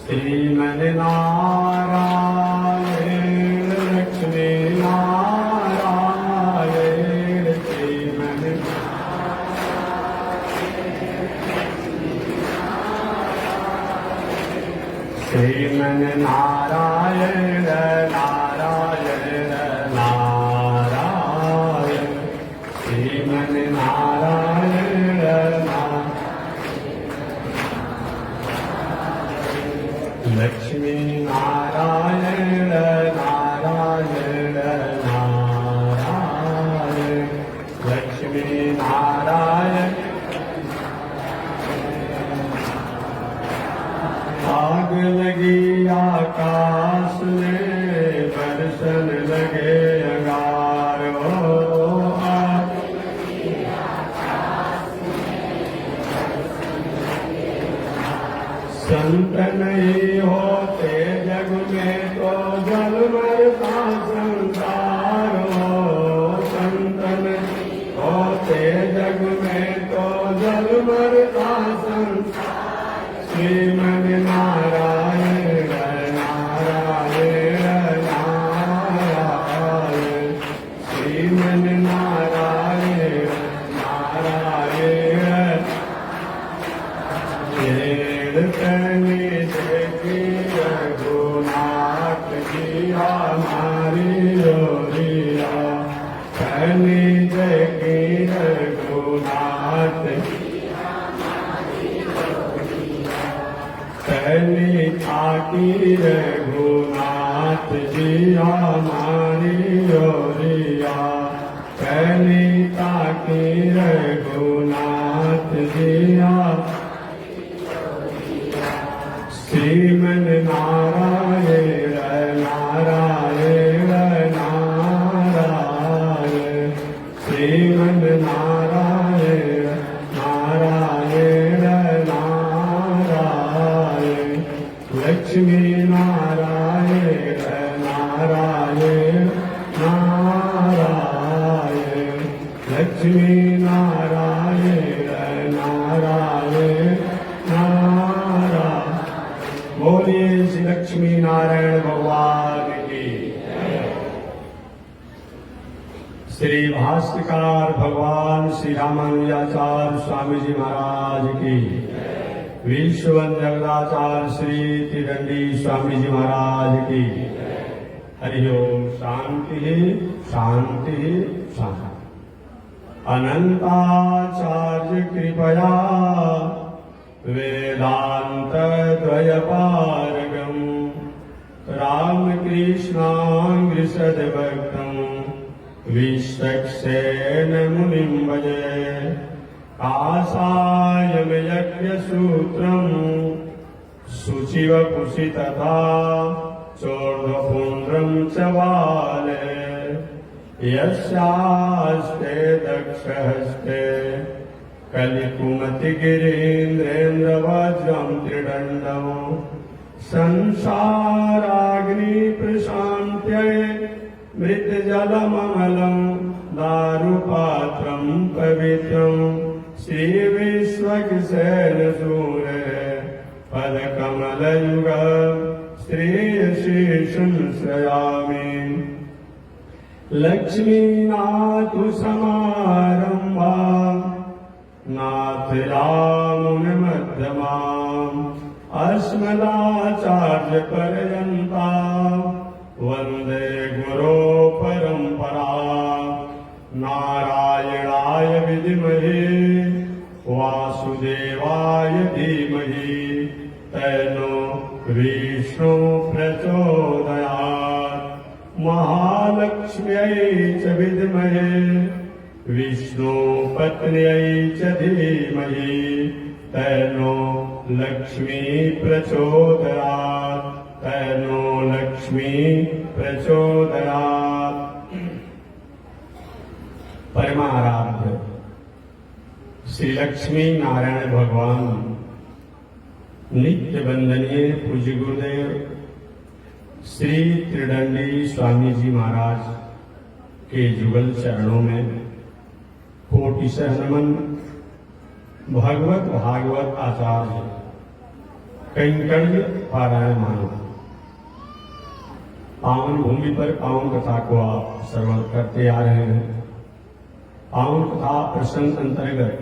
श्रीमन्नारायण लक्ष्मी नारायण श्रीमन्नारायण नारायण नारायण श्रीमन्नारायण लक्ष्मी नारायण नारायण नारायण लक्ष्मी नारायण आग लगी आकाश में बरसन लगे अंगारो आग संत नहीं होते जग में तो जल मरता संसार हो संत नहीं होते जग में तो जल मरता संसार श्रीमन्नारायण नारायण नारायण श्रीमन्नारायण नारायण कहने देखी रघुनाथ जी हमारी लोरिया कहने देखी रघुनाथ कहने थाकी रघुनाथ जी हमारी लोरिया कहने ताकी रघुनाथ जी श्रीमन्नारायण नारायण नारायण श्रीमन्नारायण नारायण नारायण लक्ष्मी नारायण नारायण नारायण लक्ष्मी नारायण नारायण नारायण बोलिए श्री लक्ष्मी नारायण भगवान की। श्री भाष्यकार भगवान श्री रामानुजाचार्य स्वामी जी महाराज की। विश्ववन जगदाचार्य श्री त्रिदंडी स्वामी जी महाराज की। हरिओम शांति शांति शांति। अनंताचार्य कृपया वेदांत द्वयपारगम् रामकृष्णाङ्घ्रिसद्भक्तम् विश्वक्सेन मुनिं भजे। काषायं यज्ञसूत्रम् शुचिवपुषि तथा चोर्ध्वपुण्ड्रं च बाले यस्यास्ते दक्षहस्ते कलिकुमति गिरीन्द्रेन्द्रवज्रं त्रिदण्डम् संसाराग्नि प्रशान्त्यै मृतजलममलं दारुपात्रं पवित्रं श्रीविश्वक्सेनसूरे पदकमलयुग श्रेयशीर्षं श्रयामि। लक्ष्मीनाथसमारम्भा नाथयामुनमध्यमाम् अस्मदाचार्यपर्यन्ता वन्दे गुरो परम्परा। नारायणाय विद्महे वासुदेवाय धीमहि तन्नो विष्णु प्रचोदयात्। महालक्ष्म्यै च विद्महे विष्णुपत्न्यै च धीमहि तन्नो लक्ष्मी प्रचोदयात् तन्नो लक्ष्मी प्रचोदयात्। परमाराध्य श्री लक्ष्मी नारायण भगवान नित्य वंदनीय पूज्य गुरुदेव श्री त्रिदंडी स्वामी जी महाराज के जुगल चरणों में कोटिशः नमन। भगवत भागवत आचार्य कैंकर्य पारायण मानो। पावन भूमि पर पावन कथा को आप श्रवण करते आ रहे हैं। पावन कथा प्रसंग अंतर्गत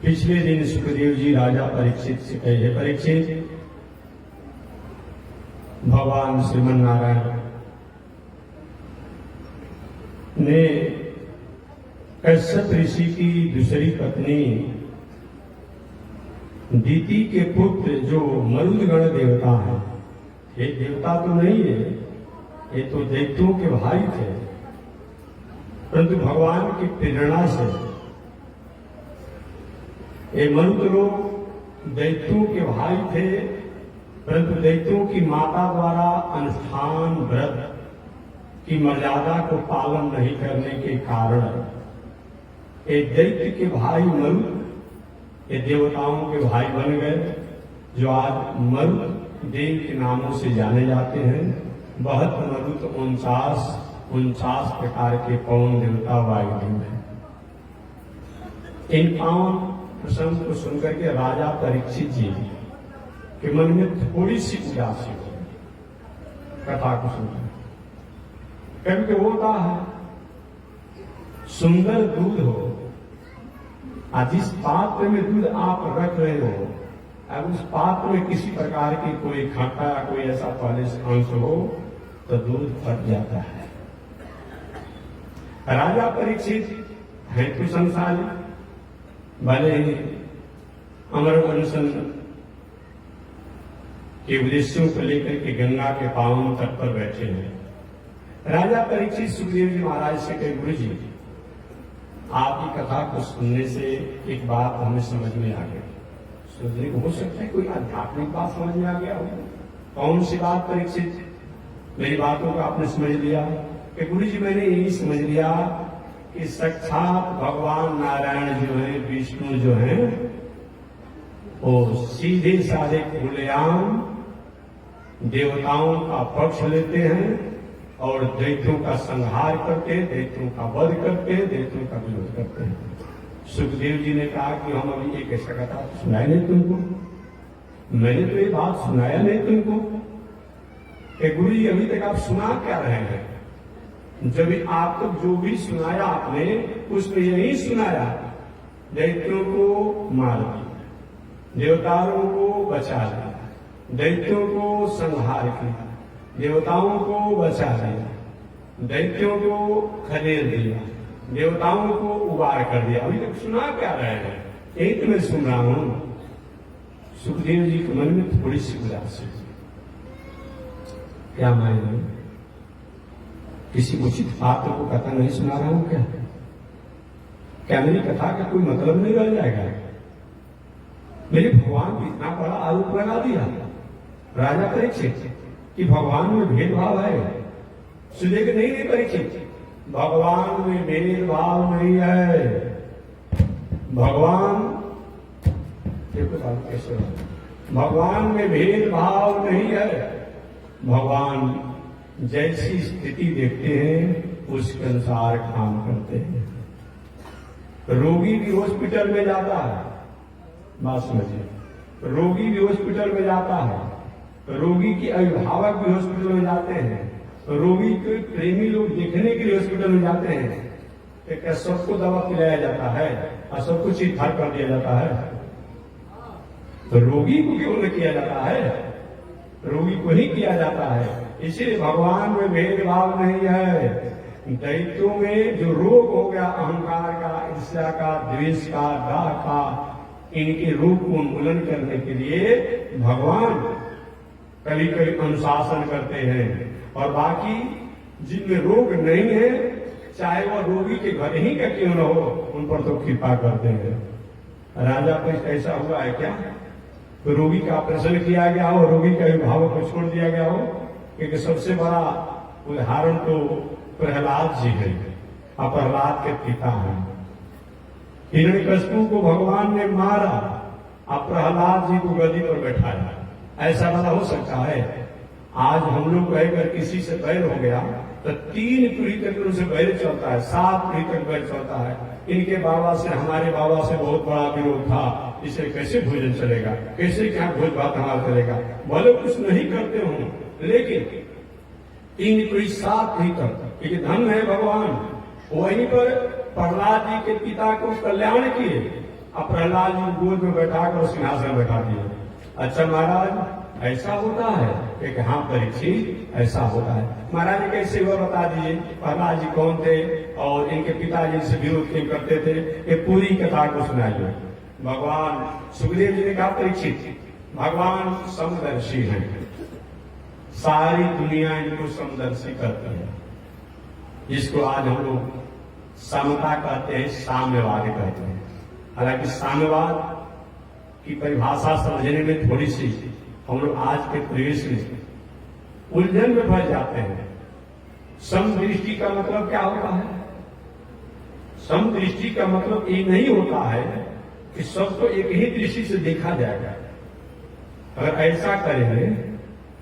पिछले दिन सुखदेव जी राजा परीक्षित से कहे, परीक्षित, भगवान श्रीमन नारायण ने कश्यप ऋषि की दूसरी पत्नी दीति के पुत्र जो मरुदगण देवता हैं, ये देवता तो नहीं है, ये तो दैत्यों के भाई थे, परंतु भगवान की प्रेरणा से ये मरुद लोग दैत्यों के भाई थे, परंतु दैत्यों की माता द्वारा अनुष्ठान व्रत की मर्यादा को पालन नहीं करने के कारण ये दैत्य के भाई मरुद ये देवताओं के भाई बन गए, जो आज मरुद देव के नामों से जाने जाते हैं। 72 मरुद 49 प्रकार के पवन देवता वायुदेव हैं। इन पावन प्रसंग को सुनकर के राजा परीक्षित जी के मन में थोड़ी सी उदासी हो कथा को सुनकर। कभी वो होता है सुंदर दूध हो, आज जिस पात्र में दूध आप रख रहे हो, अब उस पात्र में किसी प्रकार की कोई खट्टा कोई ऐसा पॉलिश अंश हो तो दूध फट जाता है। राजा परीक्षित है तो संसारी, भले ही अमर अनशन के उद्देश्यों को लेकर के गंगा के पावन तट पर बैठे हैं। राजा परीक्षित सुखदेव जी महाराज से कहे, गुरु जी आपकी कथा को सुनने से एक बात हमें समझ में आ गई। सुखदेव हो सकता है कोई आध्यात्मिक बात समझ में आ गया हो। कौन सी बात परीक्षित? मेरी बातों को आपने समझ लिया कि गुरु जी मैंने यही समझ लिया कि साक्षात भगवान नारायण जो है, विष्णु जो है, वो सीधे साधे खुलेआम देवताओं का पक्ष लेते हैं और दैत्यों का संहार करते, दैत्यों का वध करते, दैत्यों का विरोध करते हैं। सुखदेव जी ने कहा कि हम अभी एक ऐसा कथा सुनाया नहीं तुमको, मैंने तो ये बात सुनाया नहीं तुमको कि गुरु जी अभी तक आप सुना क्या रहे हैं? जब आप तक जो भी सुनाया आपने उसमें यही सुनाया, दैत्यों को मार दिया, देवताओं को बचा लिया, दैत्यों को संहार किया, देवताओं को बचा दिया, दैत्यों को खदेड़ दिया, देवताओं को उबार कर दिया। अभी तक सुना क्या रहे हैं? यही तो मैं सुन रहा हूं। सुखदेव जी के मन में थोड़ी सी उदासी, क्या मैं किसी उचित पात्र को कथा नहीं सुना रहा हूं? क्या मेरी कथा का कोई मतलब नहीं रह जाएगा? मेरे भगवान को इतना बड़ा आरोप लगा दिया राजा परीक्षित कि भगवान में भेदभाव है। सुने कि नहीं परीक्षित, भगवान में भेदभाव नहीं है। भगवान कैसे, भगवान में भेदभाव नहीं है। भगवान जैसी स्थिति देखते हैं उसके अनुसार काम करते हैं। रोगी भी हॉस्पिटल में जाता है, बात समझिए, रोगी भी हॉस्पिटल में जाता है, रोगी के अभिभावक भी हॉस्पिटल में जाते हैं, रोगी के प्रेमी लोग देखने के लिए हॉस्पिटल में जाते हैं। क्या सबको दवा पिलाया जाता है और सबको चीज फाड़ कर दिया जाता है? तो रोगी को क्यों नहीं किया जाता है? रोगी को ही किया जाता है। इसलिए भगवान में भेदभाव नहीं है। दैत्यों में जो रोग हो गया अहंकार का, ईर्ष्या का, द्वेष का, दाह का, इनके रोग को उन्मूलन करने के लिए भगवान कभी कभी अनुशासन करते हैं, और बाकी जिनमें रोग नहीं है, चाहे वह रोगी के घर ही का क्यों न हो, उन पर तो कृपा करते हैं। राजा पर ऐसा हुआ है क्या? तो रोगी का ऑपरेशन किया गया हो, रोगी के अभिभावक को छोड़ दिया गया हो? क्योंकि सबसे बड़ा उदाहरण तो प्रहलाद जी है, और प्रहलाद के पिता हैं। हिरण्यकश्यप को भगवान ने मारा, और प्रहलाद जी को गद्दी पर बैठाया। ऐसा वाला हो सकता है? आज हम लोग अगर किसी से बैर हो गया तो 3 पीढ़ी तक उनसे बैर चलता है, 7 पीढ़ी तक बैर चलता है। इनके बाबा से, हमारे बाबा से बहुत बड़ा विरोध था, इसे कैसे भोजन चलेगा, कैसे क्या भोज भात हमारा चलेगा। भले कुछ नहीं करते हो लेकिन इन कोई साथ नहीं करता, क्योंकि धन है भगवान। वहीं पर प्रहलाद जी के पिता को कल्याण किए, अब प्रहलाद जी गोद में बैठाकर सिंहासन बैठा दिए। अच्छा महाराज ऐसा होता है? एक हाँ परीक्षित ऐसा होता है। महाराज कैसे हुआ बता दीजिए। प्रहलाद जी कौन थे और इनके पिताजी से विरोध क्यों करते थे, ये पूरी कथा को सुनाइए। भगवान सुखदेव जी ने कहा परीक्षित भगवान समदर्शी हैं, सारी दुनिया इनको समदर्शी करती है। जिसको आज हम लोग समता कहते हैं, साम्यवाद कहते हैं। हालांकि साम्यवाद की परिभाषा समझने में थोड़ी सी हम लोग आज के परिवेश में उलझन में फंस जाते हैं। समदृष्टि का मतलब क्या होता है? समदृष्टि का मतलब ये नहीं होता है कि सबको एक ही दृष्टि से देखा जाएगा। अगर ऐसा करेंगे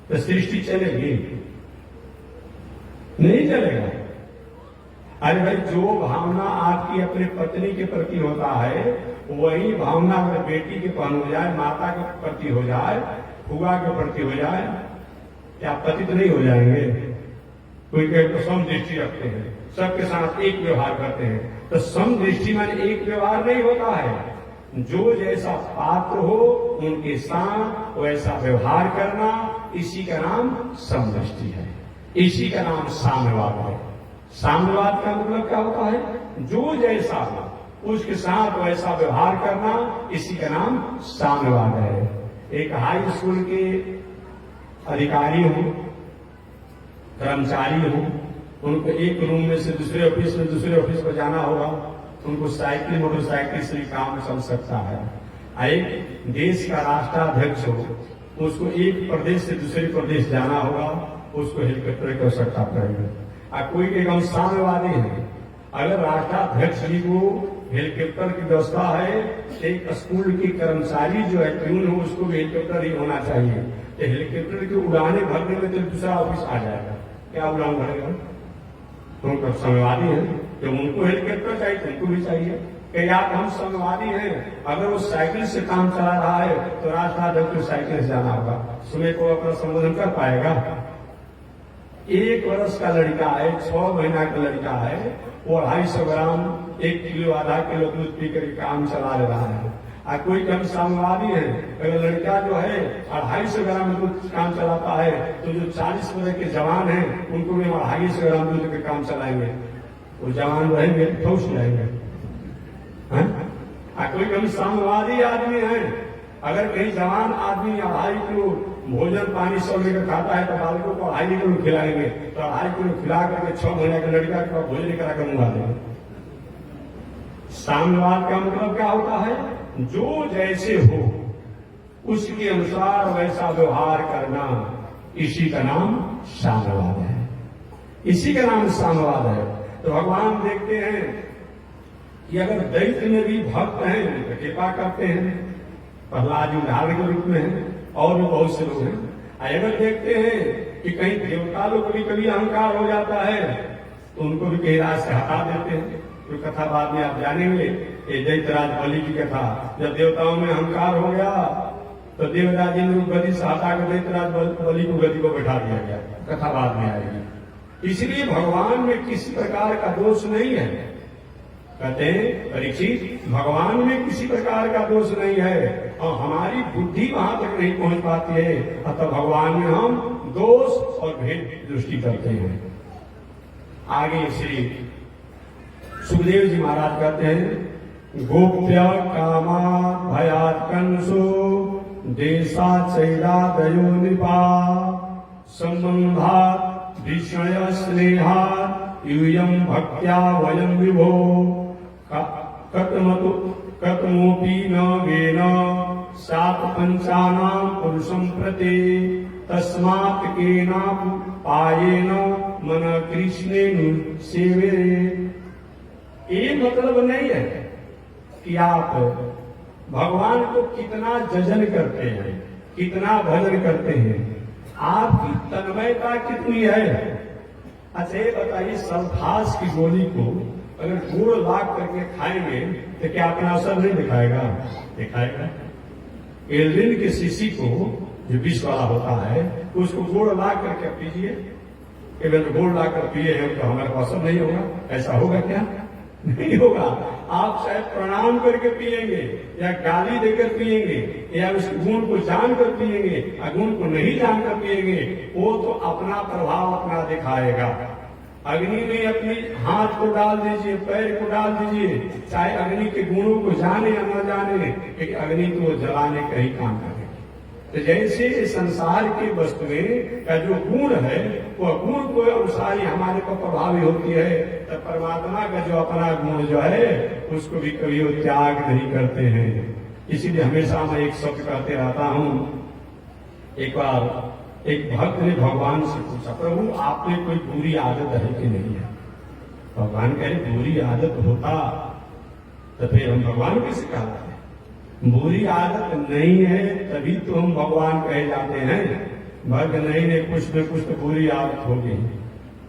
तो सृष्टि चलेगी? नहीं चलेगा। अरे भाई, जो भावना आपकी अपने पत्नी के प्रति होता है वही भावना अगर बेटी के प्रति हो जाए, माता के प्रति हो जाए, फुआ के प्रति हो जाए, क्या पतित नहीं हो जाएंगे? कोई कहे तो समदृष्टि रखते हैं, सबके साथ एक व्यवहार करते हैं। तो समदृष्टि माने एक व्यवहार नहीं होता है। जो जैसा पात्र हो उनके साथ वैसा व्यवहार करना, इसी का नाम समदृष्टि है, इसी का नाम साम्यवाद है। साम्यवाद का मतलब क्या होता है? जो जैसा हो उसके साथ वैसा व्यवहार करना, इसी का नाम साम्यवाद है। एक हाई स्कूल के अधिकारी हूं, कर्मचारी हूं, उनको एक रूम में से दूसरे ऑफिस पर जाना होगा, उनको साइकिल मोटरसाइकिल से काम चल सकता है। एक देश का राष्ट्राध्यक्ष हो, उसको एक प्रदेश से दूसरे प्रदेश जाना होगा, उसको हेलीकॉप्टर की आवश्यकता पड़ेगी। कोई एक हम साम्यवादी है, अगर राष्ट्राध्यक्ष जी को हेलीकॉप्टर की व्यवस्था है, एक स्कूल की कर्मचारी जो है प्यून हो, उसको भी हेलीकॉप्टर ही होना चाहिए। तो हेलीकॉप्टर की उड़ाने भरने में तो दूसरा ऑफिस आ जाएगा, क्या उड़ान भरेगा? तो उनका साम्यवादी है, जब उनको हेलीकॉप्टर चाहिए तो उनको भी चाहिए। कि यार हम साम्यवादी हैं, अगर वो साइकिल से काम चला रहा है तो राष्ट्राध्यक्ष को साइकिल से जाना होगा, सुबह को अपना संबोधन कर पाएगा? 1 वर्ष का लड़का है, 6 महीना का लड़का है, वो 250 ग्राम 1 किलो आधा किलो दूध पी कर काम चला ले रहा है। कोई कम साम्यवादी है, अगर लड़का जो है 250 ग्राम दूध काम चलाता है तो जो 40 वर्ष के जवान हैं उनको भी 250 ग्राम दूध के काम चलाएंगे, वो जवान रहेंगे ठोस जाएंगे। कोई कम साम्यवादी आदमी है, अगर कहीं जवान आदमी 2.5 किलो भोजन पानी सब लेकर खाता है तो बालकों को 2.5 किलो खिलाएंगे, तो 2.5 किलो खिला करके 6 महीने का लड़का का भोजन करा कर मंगा देंगे। साम्यवाद का मतलब क्या होता है? जो जैसे हो उसके अनुसार वैसा व्यवहार करना, इसी का नाम साम्यवाद है, इसी का नाम साम्यवाद है। तो भगवान देखते हैं कि अगर दैत्य में भी भक्त हैं तो कृपा करते हैं, प्रहलाद जी उदाहरण के रूप में है, और भी बहुत से लोग हैं। अगर देखते हैं कि कहीं देवता लोग को भी कभी अहंकार हो जाता है तो उनको भी कई राज से हटा देते हैं। तो कथा बाद में आप जानेंगे, ये दैत्यराज बलि की कथा, जब देवताओं में अहंकार हो गया तो देवराज इंद्र को गति से हटा कर दैत्यराज बलि को गति को बैठा दिया गया, कथा बाद में आएगी। इसलिए भगवान में किसी प्रकार का दोष नहीं है। कहते हैं परीक्षित, भगवान में किसी प्रकार का दोष नहीं है, और हमारी बुद्धि वहां तक नहीं पहुंच पाती है, अतः भगवान में हम दोष और भेद दृष्टि करते हैं। आगे श्री सुखदेव जी महाराज कहते हैं, गोप्य कामा भयात कंसो देशा चैला दयो निपा संबंधात विषय स्नेहात यूयम भक्त्या वयम विभो कतमोपी न वेन सात पंचानां पुरुषं प्रति तस्मात् केना पायेन मन कृष्णेनु सेवे। ये मतलब नहीं है कि आप भगवान को कितना जजन करते हैं, कितना भजन करते हैं, आपकी तन्मयता कितनी है। अच्छा ये बताइए, सल्फास की गोली को अगर गुड़ ला करके खाएंगे तो क्या अपना असर नहीं दिखाएगा? दिखाएगा। एल्ड्रिन के शीशी को जो विष वाला होता है उसको गुड़ ला करके पीजिए, केवल गुड़ ला कर पिए हैं तो हमारे को असर नहीं होगा। ऐसा होगा क्या? नहीं होगा। आप शायद प्रणाम करके पिएंगे या गाली देकर पिएंगे या उस गुण को जानकर पिएंगे या गुण को नहीं जानकर पिएंगे, वो तो अपना प्रभाव अपना दिखाएगा। अग्नि में अपने हाथ को डाल दीजिए, पैर को डाल दीजिए, चाहे अग्नि के गुणों को जाने या न जाने, लेकिन अग्नि तो वो जलाने का ही काम करेगी। तो जैसे संसार की वस्तुएं का जो गुण है वह गुण को अनुसार ही हमारे को प्रभावी होती है, तो परमात्मा का जो अपना गुण जो है उसको भी कभी वो त्याग नहीं करते हैं। इसीलिए हमेशा मैं एक शब्द कहते रहता हूं। एक बार एक भक्त ने भगवान से पूछा, प्रभु आपने कोई बुरी आदत है कि नहीं है? भगवान कह रहे बुरी आदत होता तो फिर हम भगवान कैसे कहते हैं? बुरी आदत नहीं है तभी तो हम भगवान कहे जाते हैं। भक्त नहीं कुछ न कुछ तो बुरी आदत होगी।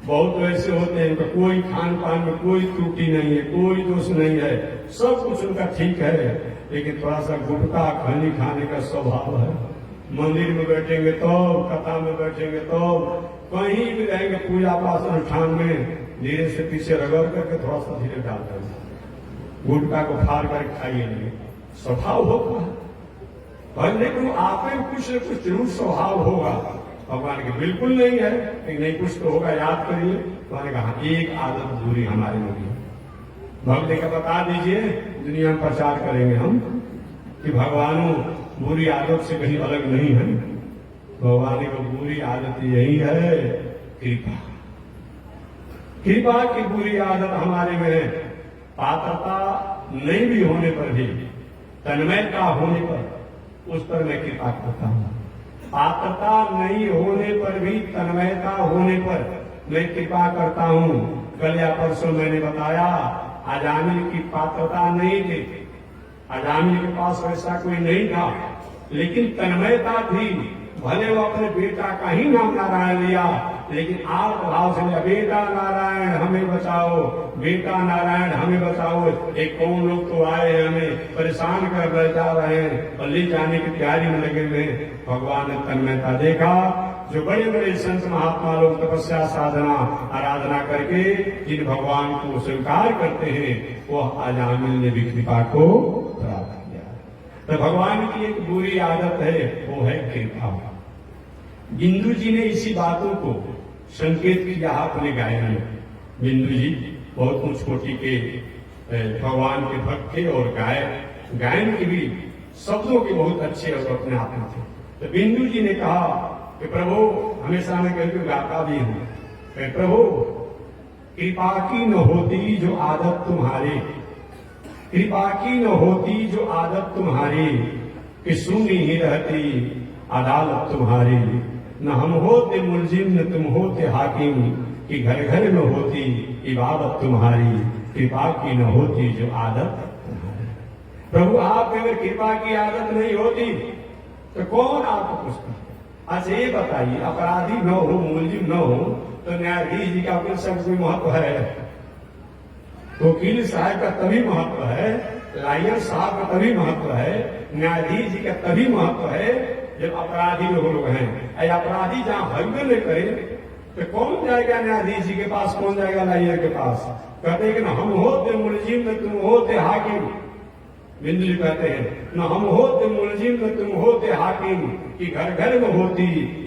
बहुत ऐसे होते हैं उनका कोई खान पान में कोई त्रुटि नहीं है, कोई दोष नहीं है, सब कुछ उनका ठीक है, लेकिन थोड़ा सा गुटखा खैनी खाने का स्वभाव है। मंदिर में बैठेंगे तो, कथा में बैठेंगे तो, कहीं भी रहेंगे पूजा पाठ अनुष्ठान में, धीरे से पीछे रगड़ करके थोड़ा सा धीरे डाल देंगे, गुटखा को फाड़ कर खाइए नहीं। स्वभाव होगा पर लेकिन आप में कुछ न कुछ जरूर स्वभाव होगा। भगवान के बिल्कुल नहीं है लेकिन नहीं कुछ तो होगा, याद करिए। उन्होंने कहा एक आदत बुरी हमारे में भी। भक्त का बता दीजिए, दुनिया में प्रचार करेंगे हम कि भगवानों बुरी आदत से कहीं अलग नहीं है। भगवान की बुरी आदत यही है कृपा। कृपा की बुरी आदत हमारे में है। पात्रता नहीं भी होने पर भी, तन्मयता होने पर उस पर मैं कृपा करता हूं। पात्रता नहीं होने पर भी तन्मयता होने पर मैं कृपा करता हूं। कल या परसों मैंने बताया, अजामिल की पात्रता नहीं थी, अजामिल के पास वैसा कोई नहीं था, लेकिन तन्मयता थी। भले वो अपने बेटा का ही नाम नारायण लिया, लेकिन आप भाव से बेटा नारायण हमें बचाओ, बेटा नारायण हमें बचाओ। एक कौन लोग तो आए हैं हमें परेशान कर रहे जा रहे हैं और ले जाने की तैयारी में लगे हुए। भगवान ने तन्मयता देखा। जो बड़े बड़े संत महात्मा लोग तपस्या साधना आराधना करके जिन भगवान को स्वीकार करते हैं, वह अजामिल ने भी कृपा को प्राप्त किया। तो भगवान की एक बुरी आदत है, वो है कृपा। बिंदु जी ने इसी बातों को संकेत किया अपने गायन में। बिंदु जी बहुत ऊंच कोटि के भगवान के भक्त थे और गायन के भी शब्दों के बहुत अच्छे और अपने आप में थे। तो बिंदु जी ने कहा कि प्रभु, हमेशा मैं कहीं गाता भी हूं, प्रभु कृपा की न होती जो आदत तुम्हारी, कृपा की न होती जो आदत तुम्हारी, कि सुनी ही रहती अदालत तुम्हारी। न हम होते मुलजिम न तुम होते हाकिम, कि घर घर में होती इबादत तुम्हारी। कृपा की न होती जो आदत तुम्हारी। प्रभु आप अगर कृपा की आदत नहीं होती तो कौन आपको पूछता? अच्छा ये बताइए, अपराधी न हो, मुलजिम न हो तो न्यायाधीश जी का अपने सब कोई महत्व है? वकील साहब का तभी महत्व है, लॉयर साहब का तभी महत्व है, न्यायाधीश जी का तभी महत्व है जब अपराधी लोग हैं। अपराधी जहां हल्के न करे तो कौन जाएगा न्यायाधीश जी के पास, कौन जाएगा लॉयर के पास? कहते हैं कि हम होते मुलजिम न तुम होते हाकिम। बिंदु जी कहते हैं न हम होते मुलजिम न तुम होते हाकिम, कि घर घर में होती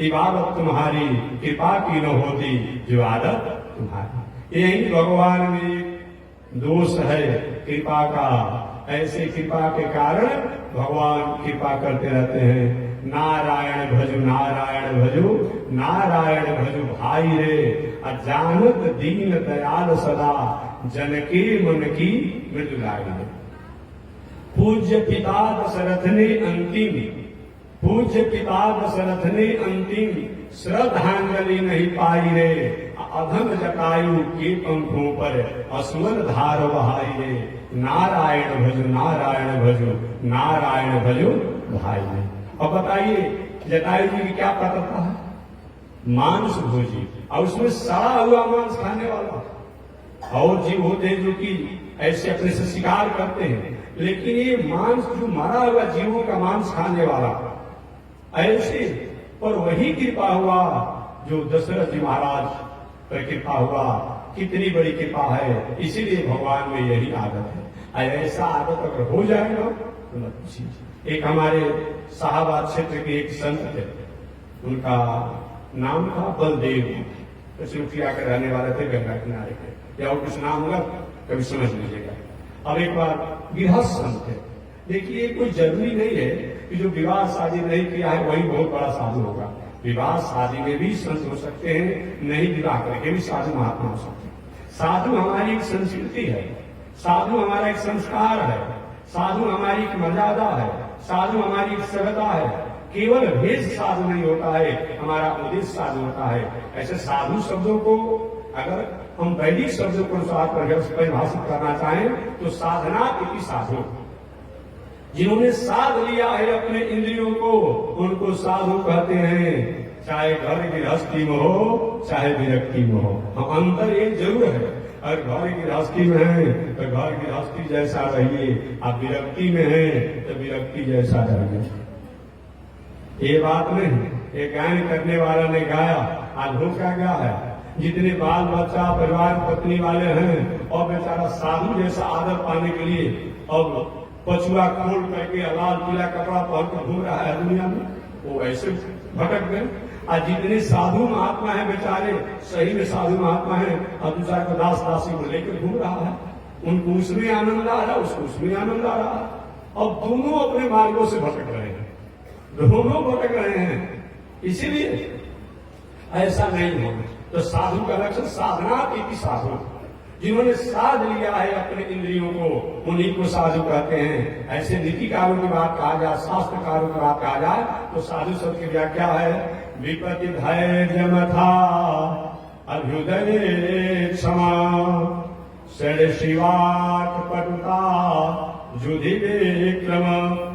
इबादत तुम्हारी। कृपा की न होती जो आदत तुम्हारी। यही भगवान में दोष है कृपा का। ऐसे कृपा के कारण भगवान कृपा करते रहते हैं। नारायण भजु नारायण भजु नारायण भजु भाई रे, अजानत दीन दयाल सदा, जनके मन की मृदुलाई रे। पूज्य पिता दशरथ ने अंतिम, पूज्य पिता दशरथ ने अंतिम, श्रद्धांजलि नहीं पाई रे, अधम जटायु के पंखों पर असुवन धार बहाई रे। नारायण भजु नारायण भजु नारायण भजु भाई रे। अब बताइए जटायु जी की क्या पात्रता है? मांस भोजी, और उसमें सड़ा हुआ मांस खाने वाला। और जीव होते हैं जो कि ऐसे अपने से शिकार करते हैं, लेकिन ये मांस जो मरा हुआ जीवों का मांस खाने वाला ऐसे, पर वही कृपा हुआ जो दशरथ जी महाराज पर कृपा हुआ। कितनी बड़ी कृपा है, इसीलिए भगवान में यही आदत है। ऐसा आदत अगर हो जाएगा तो मत पूछिए। एक हमारे शाहबाद क्षेत्र के एक संत थे, उनका नाम था बलदेव, चुटिया के रहने वाले थे, गंगा किनारे के, या और कुछ नाम होगा कभी समझ लीजिएगा। अब एक बार गृहस्थ संत थे। देखिए कोई जरूरी नहीं है कि जो विवाह शादी नहीं किया है वही बहुत बड़ा साधु होगा। विवाह शादी में भी संत हो सकते हैं, नहीं विवाह करके भी साधु महात्मा हो सकते हैं। साधु हमारी एक संस्कृति है, साधु हमारा एक संस्कार है, साधु हमारी एक मर्यादा है, साधु हमारी एक सभ्यता है। केवल भेष साधु नहीं होता है, हमारा उद्देश्य साधु होता है। ऐसे साधु शब्दों को अगर हम वैदिक शब्दों को अनुसार परिभाषित करना चाहें तो साधना इति साधु, जिन्होंने साध लिया है अपने इंद्रियों को, उनको साधु कहते हैं। चाहे घर गृहस्थी में हो चाहे विरक्ति में हो, हम अंतर एक जरूर है। अगर घर गृहस्थी में है तो घर गृहस्थी जैसा रहिए, आप विरक्ति में है तो विरक्ति जैसा रहिए। ये बात नहीं, ये गायन करने वाला ने गाया, आज धोखा क्या है। जितने बाल बच्चा परिवार पत्नी वाले हैं और बेचारा साधु जैसा आदर पाने के लिए अब पछुआ खोल करके लाल पीला कपड़ा पहन कर घूम रहा है दुनिया में, वो ऐसे भटक गए। आज जितने साधु महात्मा हैं बेचारे, सही में साधु महात्मा हैं, अब दूसरा को दास दासी को लेकर घूम रहा है। उनको उसमें आनंद आ रहा है, उसको उसमें आनंद आ रहा है। अब दोनों अपने मार्गों से भटक रहे हैं, दोनों भटक रहे हैं। इसीलिए ऐसा नहीं होना। तो साधु का लक्षण साधना की साधु, जिन्होंने साध लिया है अपने इंद्रियों को, उन्हीं को साधु कहते हैं। ऐसे नीतिकारों की बात कहा जाए, शास्त्रकारों की बात कहा जाए तो साधु शब्द की व्याख्या है विपत्ति धैर्य मथा अभ्युदय क्षमा षड शिवाट पटुता जुधि विक्रम।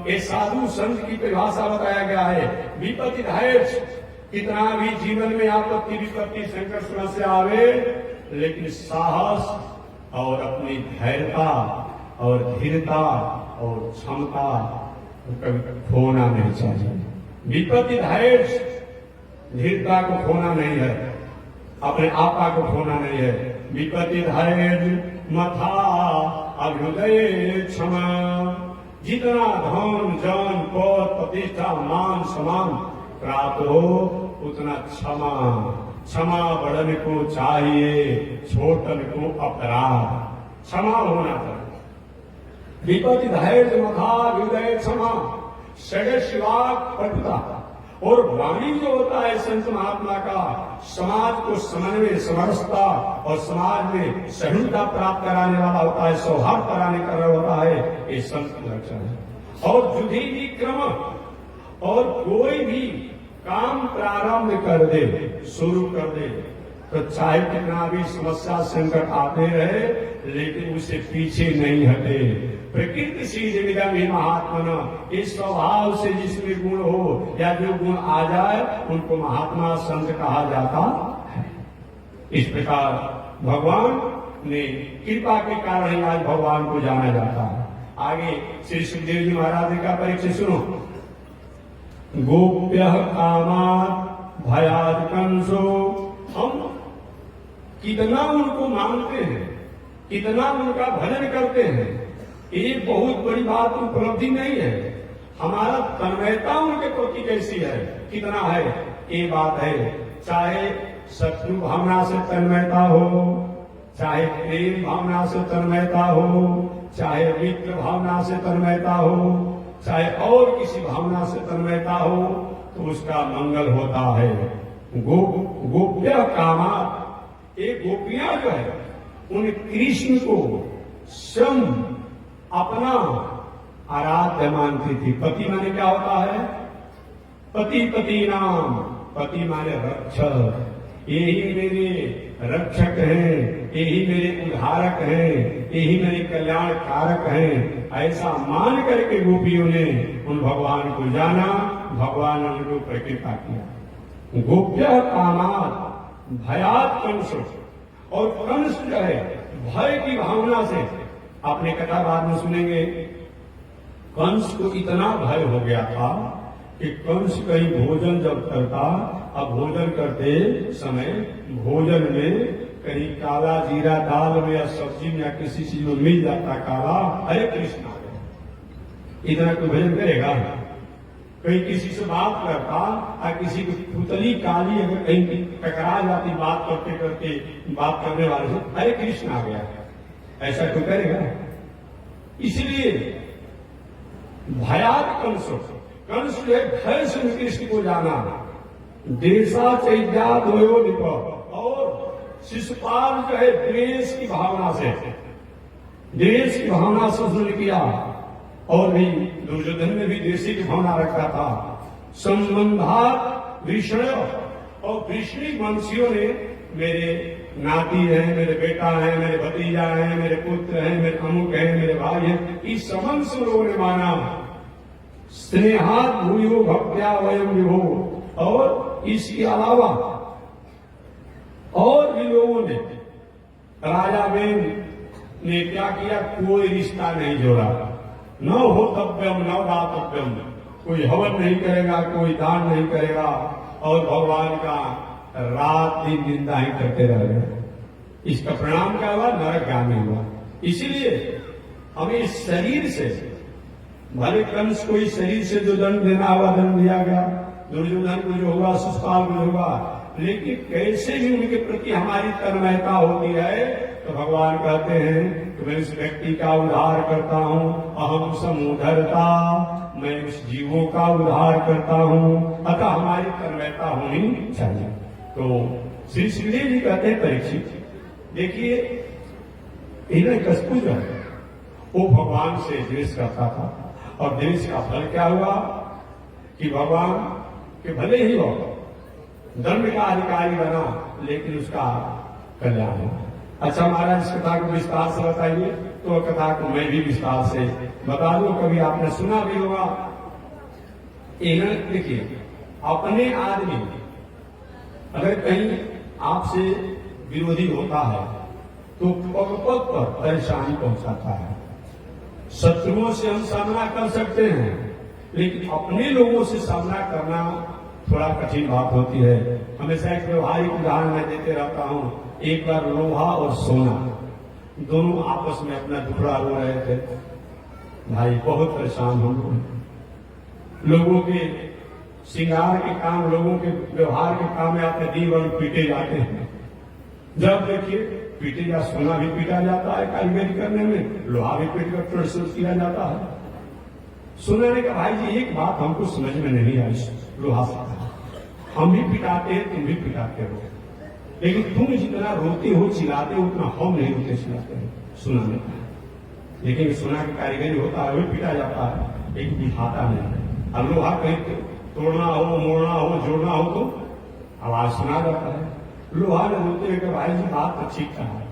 ये साधु संत की परिभाषा बताया गया है। विपत्ति धैर्य, कितना भी जीवन में आपत्ति विपत्ति संकट समस्या आवे, लेकिन साहस और अपनी धैर्यता और धीरता और क्षमता कभी खोना नहीं चाहिए। विपत्ति धैर्य, धीरता को खोना नहीं है, अपने आपा को खोना नहीं है। विपत्ति धैर्य मथा अभ्युदय क्षमा, जितना धन जन पद प्रतिष्ठा मान सम्मान प्राप्त हो उतना क्षमा, क्षमा बढ़न को चाहिए, छोटन को अपराध, क्षमा होना चाहिए। विपत्ति धैर्य मथा हृदय क्षमा षड शिवाक पटुता। और वाणी जो होता है संत महात्मा का, समाज को समन्वय समरसता और समाज में सहिष्णुता प्राप्त कराने वाला होता है, सौहार्द कराने का होता है, ये संत का लक्षण है। और जुधि विक्रम, और कोई भी काम प्रारंभ कर दे, शुरू कर दे, तो चाहे कितना भी समस्या संकट आते रहे लेकिन उसे पीछे नहीं हटे। प्रकृति सीधम ही महात्मा, इस स्वभाव से जिसमें गुण हो या जो गुण आ जाए उनको महात्मा संत कहा जाता है। इस प्रकार भगवान ने कृपा के कारण ही आज भगवान को जाना जाता है। आगे श्री सुखदेव जी महाराज का परिचय सुनो। गोप्य कामात् भयाद कंसो, हम कितना उनको मानते हैं, कितना उनका भजन करते हैं, ये बहुत बड़ी बात उपलब्धि नहीं है। हमारा तन्मयता उनके प्रति कैसी है, कितना है, ये बात है। चाहे शत्रु भावना से तन्मयता हो, चाहे प्रेम भावना से तन्मयता हो, चाहे मित्र भावना से तन्मयता हो, चाहे और किसी भावना से तन्मयता हो, तो उसका मंगल होता है। गोप्य कामा, एक गोपियां जो है उन कृष्ण को स्वयं अपना आराध्य मानती थी। पति माने क्या होता है? पति पति नाम, पति माने रक्षक, यही मेरे रक्षक हैं, यही मेरे उद्धारक हैं, यही मेरे कल्याण कारक हैं। ऐसा मान करके गोपियों ने उन भगवान को जाना, भगवान ने उनको कृपा किया। गोप्य कामात् भयात् कंस, और कंस जो है भय की भावना से, आपने कथा बाद में सुनेंगे, कंस को इतना भय हो गया था कि कंस कहीं भोजन जब करता, अब भोजन करते समय भोजन में कहीं काला जीरा दाल में या सब्जी में या किसी चीज में मिल जाता काला, हरे कृष्ण आ गया। इतना कोई भजन करेगा? कहीं किसी से बात करता या किसी की पुतली काली अगर कहीं टकरा जाती बात करते करते, बात करने वाले से, हरे कृष्ण आ गया, ऐसा कोई करेगा? इसलिए भयात कंस, कंस जो है भय से कृष्ण को जाना, देशा चैत्या द्वयो निप, और शिशुपाल जो है द्वेष की भावना से, द्वेष की भावना से उसने किया। और भी दुर्योधन में भी देशी की भावना रखा था। संबंधात वृषण, और वृष्णि वंशियों ने मेरे नाती हैं, मेरे बेटा है, मेरे भतीजा है, मेरे पुत्र हैं, मेरे अमुक हैं, मेरे भाई हैं, इस संबंध से लोगों ने माना। स्नेहात भूयो भक्त्या वयम विभो, और इसके अलावा और भी लोगों ने, राजा बेन ने क्या किया, कोई रिश्ता नहीं जोड़ा, न हो तव्यम न दातव्यम, कोई हवन नहीं करेगा, कोई दान नहीं करेगा, और भगवान का रात दिन निंदा ही करते रह गए। इसका परिणाम क्या हुआ? नरकगामी हुआ। इसीलिए हमें इस शरीर से, भले कंस को इस शरीर से जो दंड देना हुआ दंड दिया गया, दुर्योधन को जो हुआ, शिशुपाल को जो हुआ, लेकिन कैसे भी उनके प्रति हमारी तन्मयता होती है तो भगवान कहते हैं कि मैं इस व्यक्ति का उद्धार करता हूं, अहम समुद्धरता, मैं उस जीवों का उद्धार करता हूं, अतः हमारी तन्मयता होनी चाहिए। तो श्री सुखदेव जी कहते हैं परीक्षित, देखिए हिरण्यकशिपु जो है वो भगवान से द्वेष करता था, और द्वेष का फल क्या हुआ कि भगवान के भले ही वो दंड का अधिकारी बना, लेकिन उसका कल्याण हुआ। अच्छा महाराज, इस कथा को विस्तार से बताइए। तो कथा को मैं भी विस्तार से बता दूं, कभी आपने सुना भी होगा। देखिए, अपने आदमी अगर कहीं आपसे विरोधी होता है तो पग पग पर परेशानी पहुंचाता है। शत्रुओं से हम सामना कर सकते हैं, लेकिन अपने लोगों से सामना करना थोड़ा कठिन बात होती है। हमेशा एक व्यवहारिक उदाहरण मैं देते रहता हूं। एक बार लोहा और सोना दोनों आपस में अपना टुकड़ा रो रहे थे। भाई बहुत परेशान हम लोगों के श्रृंगार के काम, लोगों के व्यवहार के काम में अपने दीवान पीटे जाते हैं। जब देखिए पीटे जा, सोना भी पीटा जाता है कारीगरी करने में, लोहा भी पीट कर प्रस्तुत किया जाता है। सोना ने कहा भाई जी एक बात हमको समझ में नहीं आई, लोहा से हम भी पिटाते हैं, तुम भी पिटाते हो, लेकिन तुम जितना रोते हो चिल्लाते हो उतना हम नहीं रोते चिल्लाते हैं। सोना ने कहा, लेकिन सोना की कारीगरी होता है, वही पिटा जाता है, लेकिन दिखाता नहीं है। अब लोहा कहीं तोड़ना हो, मोड़ना हो, जोड़ना हो तो आवाज सुना जाता है। लोहा ने रोते हुए भाई जी बात तो ठीक कहा है,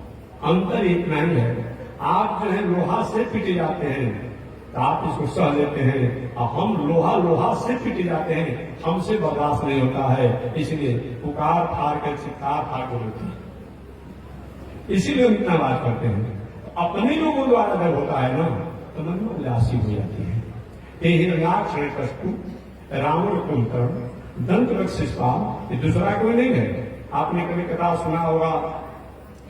अंतर इतना ही है, आप जो है लोहा से पिटे जाते हैं तो आप इसको सह लेते हैं, और हम लोहा से पिटे जाते हैं, हमसे बर्दाश्त नहीं होता है, इसलिए पुकार फाड़ कर चित्कार फाड़ कर होती है, इसीलिए हम इतना बात करते हैं। अपने लोगों द्वारा जब होता है ना तो मन में उदासी हो जाती है। ये हिरण्याक्ष हिरण्यकशिपु, रावण कुंभकर्ण, दंतवक्र शिशुपाल, ये दूसरा कोई नहीं है। आपने कभी कथा सुना होगा,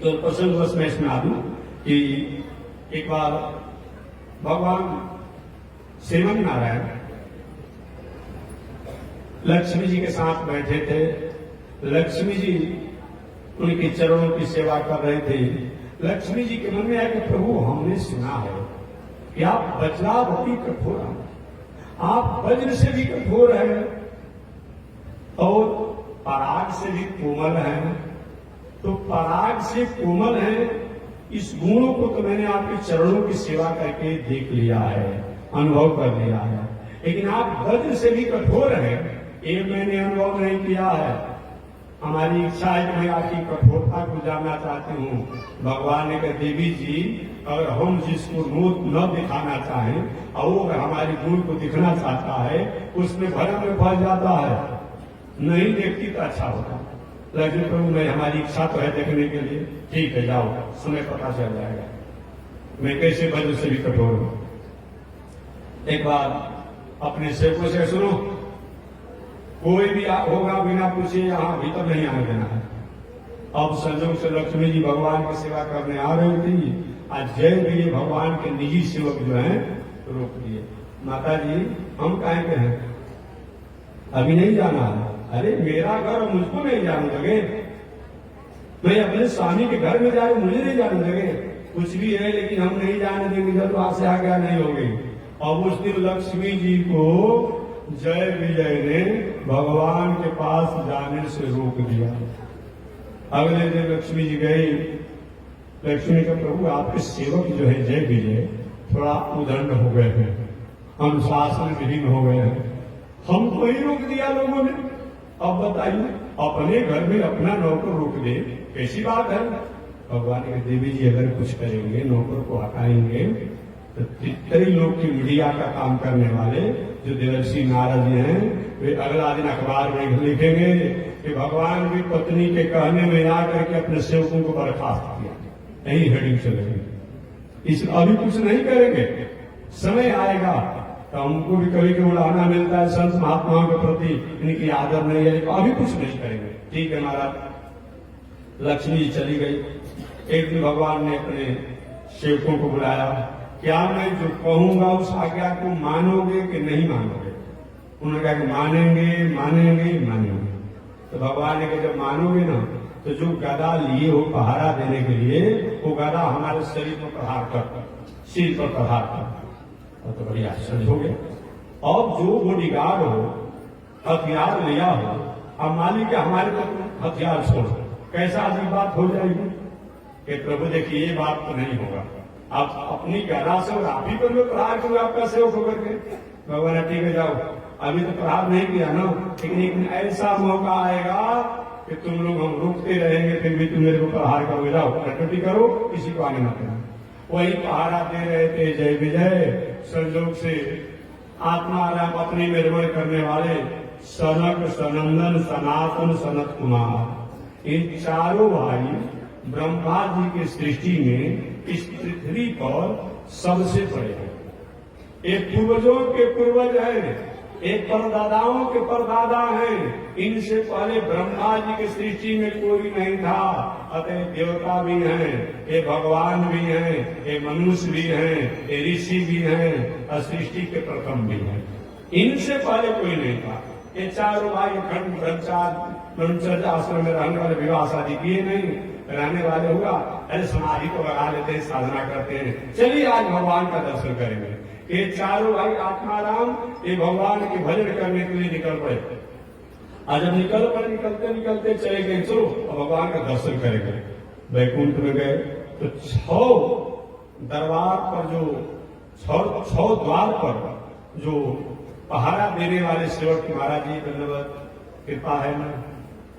तो प्रसंगवश में इसमें आ दूं कि एक बार भगवान श्रीमन नारायण लक्ष्मी जी के साथ बैठे थे। लक्ष्मी जी उनके चरणों की सेवा कर रहे थे। लक्ष्मी जी के मन में आया कि प्रभु हमने सुना है कि आप वज्रावती कठोर हैं, आप वज्र से भी कठोर हैं और पराग से भी कोमल हैं। तो पराग से कोमल है, इस गुणों को तो मैंने आपके चरणों की सेवा करके देख लिया है, अनुभव कर लिया है, लेकिन आप वज्र से भी कठोर हैं, ये मैंने अनुभव नहीं किया है। हमारी इच्छा है कि मैं आपकी कठोरता को जानना चाहती हूँ। भगवान ने कहा देवी जी, अगर हम जिसको रूप न दिखाना चाहें और वो अगर हमारी गुण को दिखना चाहता है, उसमें भरम में फंस जाता है, नहीं देखती तो अच्छा होता। लक्ष्मी प्रभु मैं हमारी इच्छा तो है देखने के लिए, ठीक है जाओ, समय पता चल जाएगा मैं कैसे वज्र से भी कठोर हूं। एक बार अपने सेवकों से सुनो, कोई भी होगा बिना पूछे यहां भीतर नहीं आने देना है। अब संजोग से लक्ष्मी जी भगवान की सेवा करने आ रही थी, आज जय भी भगवान के निजी सेवक जो हैं रोक दिए। माता जी हम काहे के हैं, अभी नहीं जाना है। अरे मेरा घर मुझको नहीं जाने लगे, मैं अपने स्वामी के घर में जा रहा हूं, मुझे नहीं जाने लगे। कुछ भी है लेकिन हम नहीं जाने देंगे जब तो आपसे आज्ञा नहीं होगी। अब उस दिन लक्ष्मी जी को जय विजय ने भगवान के पास जाने से रोक दिया। अगले दिन लक्ष्मी जी गई, लक्ष्मी का प्रभु आपके सेवक जो है जय विजय थोड़ा उदंड हो गए हैं, अनुशासन विहीन हो गए हैं, हमको ही रोक दिया लोगों ने। अब बताइए अपने घर में अपना नौकर रोक दे कैसी बात है। भगवान के देवी जी अगर कुछ करेंगे, नौकर को हटाएंगे तो कई लोग की मीडिया का काम करने वाले जो देवर्षि नारद जी हैं वे अगला दिन अखबार में लिखेंगे कि भगवान की पत्नी के कहने में आकर के अपने सेवकों को बर्खास्त किया, यही हेडिंग चलेगी। इस अभी कुछ नहीं करेंगे, समय आएगा तो हमको भी कभी कभी उड़ाना मिलता है संत महात्माओं के प्रति इनकी आदर नहीं है, तो अभी कुछ नहीं करेंगे। ठीक है महाराज। लक्ष्मी जी चली गई। एक दिन भगवान ने अपने सेवकों को बुलाया, क्या मैं जो कहूंगा उस आज्ञा को मानोगे कि नहीं मानोगे। उन्होंने कहा कि मानेंगे मानेंगे मानेंगे। तो भगवान ने कहा जब मानोगे ना तो जो गदा लिए हो पहारा देने के लिए वो गदा हमारे शरीर पर प्रहार कर, सिर पर प्रहार कर। तो बड़ी आश्चर्य हो गया। अब जो बॉडीगार्ड हो हथियार लिया हो, अब मालिक हमारे को हथियार छोड़, कैसा अजीब बात हो जाएगी कि प्रभु देखिए ये बात तो नहीं होगा, आप अपनी गदा से और आप ही पर जो प्रहार करो आपका सेवक होकर के। भगवान ठीक है जाओ, अभी तो प्रहार नहीं किया ना, लेकिन ऐसा मौका आएगा कि तुम लोग हम रुकते रहेंगे फिर भी तुम मेरे को प्रहार करोगे, जाओ कटौती करो, किसी को आने मत देना। वही पहारा दे रहे थे जय विजय। संजोग से आत्माराम पत्नी में रमण करने वाले सनक सनंदन सनातन सनत कुमार, इन चारों भाई ब्रह्मा जी की सृष्टि में इस पृथ्वी पर सबसे बड़े हैं। एक पूर्वजों के पूर्वज है, एक परदादाओं के परदादा हैं। इनसे पहले ब्रह्मा जी की सृष्टि में कोई नहीं था, अतः देवता भी हैं, ये भगवान भी हैं, ये मनुष्य भी हैं, ये ऋषि भी हैं और सृष्टि के प्रथम भी हैं। इनसे पहले कोई नहीं था। ये चारों भाई खंड ब्रह्मचर्य आश्रम में रहने वाले, विवाह शादी किए नहीं, रहने वाले हुआ अरे समाधि को लगा लेते हैं, साधना करते हैं, चलिए आज भगवान का दर्शन करेंगे। ये चारों भाई आत्माराम ये भगवान के भजन करने के लिए निकल पड़े। आज जब निकल पड़े, निकलते निकलते चले गए, चलो भगवान का दर्शन करेंगे। वैकुंठ में गए तो 6 दरबार पर जो 6 द्वार पर जो पहारा देने वाले सेवक महाराज जी दंडवत, कृपा है ना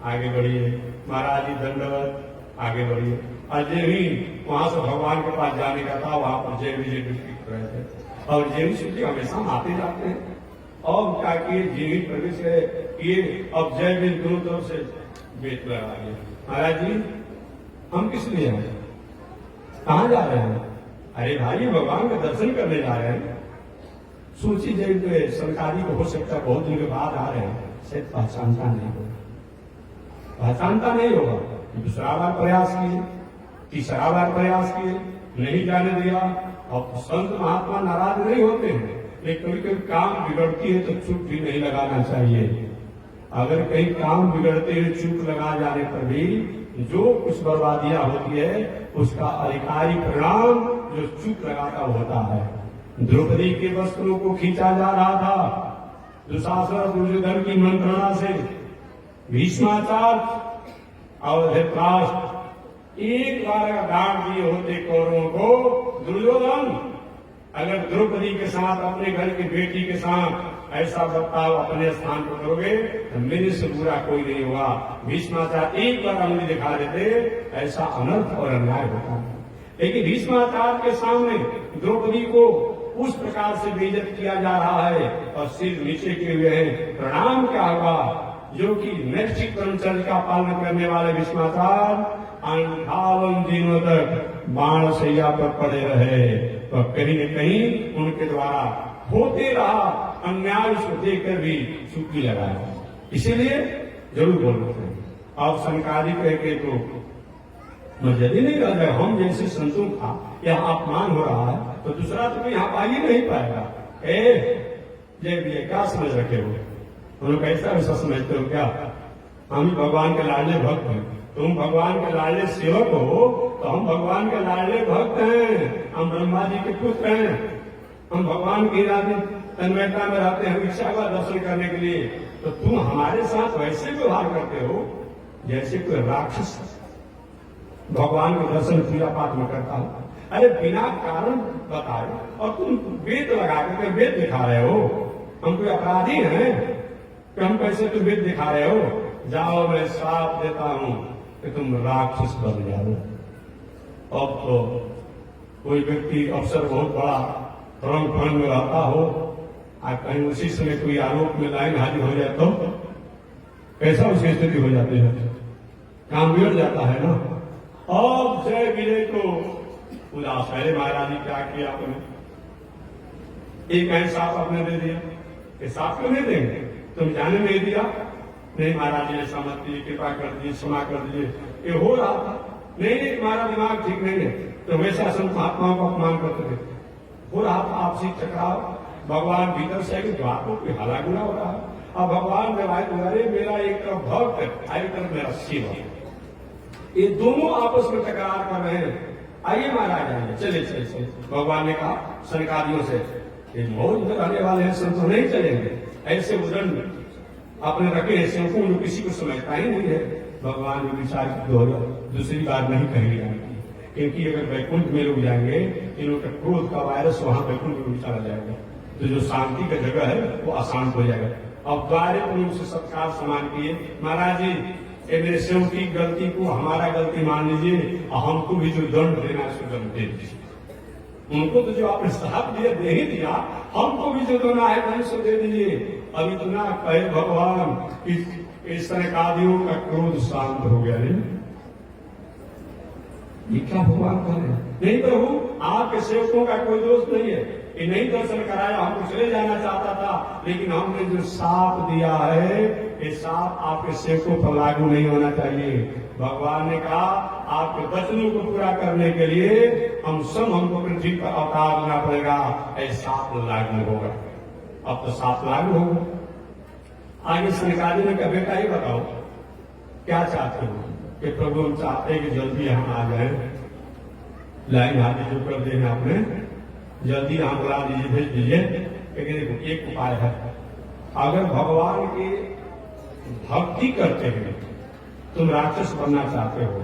आगे बढ़िए, महाराज जी दंडवत आगे बढ़िए। और जय भी वहां से भगवान के पास जाने का था, वहां पर जय विजय ड्यूटी कर रहे थे और जय विजय हमेशा आते जाते हैं। और क्या किए जीवी प्रवेश किए, अब जय विजय दोनों तरफ से बेच लगा दिए। महाराज जी हम किस लिए हैं, कहाँ जा रहे हैं। अरे भाई भगवान का दर्शन करने जा रहे हैं। सूची जय सरकारी को हो सकता है बहुत दिन के बाद आ रहे हैं, शायद पहचानता नहीं होगा, पहचानता नहीं होगा। दूसरा बार प्रयास किए, तीसरा बार प्रयास किए, नहीं जाने दिया। अब संत महात्मा नाराज नहीं होते हैं, लेकिन कभी कभी काम बिगड़ती है तो चूक भी नहीं लगाना चाहिए। अगर कहीं काम बिगड़ते हुए चूक लगा जाने पर भी जो कुछ बर्बादियां होती है उसका अधिकारी परिणाम जो चूक लगाता होता है। द्रौपदी के वस्त्रों को खींचा जा रहा था दुशासन दुर्योधन की मंत्रणा से, भीष्माचार्य और धृतराष्ट्र एक बार डांट दिए होते कौरवों को, दुर्योधन अगर द्रौपदी के साथ अपने घर की बेटी के साथ ऐसा बर्ताव अपने स्थान पर करोगे तो मेरे से बुरा कोई नहीं होगा। भीष्माचार्य एक बार अंगुली दिखा देते, ऐसा अनर्थ और अन्याय होता है। लेकिन भीष्माचार्य के सामने द्रौपदी को उस प्रकार से बेइज्जत किया जा रहा है और सिर नीचे किए हुए हैं, प्रणाम क्या होगा। जो कि नैष्ठिक ब्रह्मचर्य का पालन करने वाले विष्माचार्य 58 दिनों तक बाण शैया पर पड़े रहे, तो कहीं न कहीं उनके द्वारा होते रहा अन्याय उसको देखकर भी चुप्पी लगाया। इसीलिए जरूर बोलते हैं। अब शंकादि कह के तो मर्यादा नहीं रह जाए, हम जैसे संतों का यहाँ अपमान हो रहा है तो दूसरा तो यहाँ आ ही नहीं पाएगा। जय भैया क्या समझ रखे हो, हम लोग ऐसा वैसा समझते हो क्या? हम भगवान के लाडले भक्त हैं, तुम भगवान के लाडले सेवक हो, तो हम भगवान के लाडले भक्त हैं, हम ब्रह्मा जी के पुत्र हैं, हम भगवान की तन्मयता में रहते हैं इच्छा का दर्शन करने के लिए। तो तुम हमारे साथ वैसे व्यवहार करते हो जैसे कोई राक्षस भगवान के दर्शन पूजा पाठ में करता हो। अरे बिना कारण बताए और तुम वेद लगा करके वेद दिखा रहे हो, हम कोई अपराधी हैं कि हम कैसे तुम वेद दिखा रहे हो? जाओ मैं श्राप देता हूं कि तुम राक्षस बन जाओ। अब तो कोई व्यक्ति अफसर बहुत बड़ा रंग फंड में रहता हो, कहीं उसी समय कोई आरोप में लाइन हाजिर हो जाए तो कैसा उसकी स्थिति हो जाती है? काम बिगड़ जाता है ना। अब जय विजय को उदास है, महाराज जी क्या किया आपने? एक ऐसा साफ आपने दे दिया, ये साफ क्यों नहीं देंगे? तुम जाने नहीं दिया? नहीं महाराज जी ऐसा मत कीजिए, कृपा कर दीजिए, क्षमा कर दीजिए, ये हो रहा था। नहीं तुम्हारा दिमाग ठीक नहीं है, तो हमेशा संत महात्माओं को अपमान करते थे। हो रहा था आपसी टकराव, भगवान भीतर से द्वार को कोई हाला गुला हो रहा है। अब भगवान जब आए तो अरे मेरा एक तरफ भक्त है, एक तरफ मेरा सेवक, ये दोनों आपस में टकरार कर रहे हैं। आइए महाराज आइए, चले चले चले। भगवान ने कहा शनकादियों से, ये मौज रहने वाले हैं संत नहीं चलेंगे, ऐसे उदंड आपने रखे हैं सेवकों जो किसी को समझता ही नहीं है। भगवान ने विचार दूसरी बार नहीं कहेंगे जाएंगे, क्योंकि अगर वैकुंठ में लोग जाएंगे इनका क्रोध का वायरस वहां वैकुंठ में चला जाएगा, तो जो शांति का जगह है वो अशांत हो जाएगा। अब द्वारे पर उनसे सत्कार समान किए, महाराज जी ये मेरे सेवक की गलती को हमारा गलती मान लीजिए, हमको भी जो दंड देना है उसको दंड दे दीजिए। उनको तो जो आपने साथ दिया दे ही दिया, हमको भी जो देना है वही सो दे दीजिए। अब इतना कहे भगवान इस सनकादियों का क्रोध शांत हो गया। नहीं ये क्या भगवान कह रहे हैं? नहीं प्रभु आपके सेवकों का कोई दोष नहीं है, ये नहीं दर्शन कराया, हमको चले जाना चाहता था, लेकिन हमने जो साप दिया है ये साप आपके सेवकों पर लागू नहीं होना चाहिए। भगवान ने कहा आपके वचनों को पूरा करने के लिए हमको पृथ्वी पर अवतार लेना पड़ेगा, ऐसा साप लागू होगा। अब तो साप लागू होगा। आगे सरकारी ने कहा बेटा ये बताओ क्या चाहते हो? कि प्रभु हम चाहते हैं कि जल्दी यहाँ आ जाए, लाइन हाथी जो कर देना आपने, जल्दी यहाँ बुला दीजिए, भेज दीजिए। लेकिन देखो एक उपाय है, अगर भगवान की भक्ति करते हुए तुम राक्षस बनना चाहते हो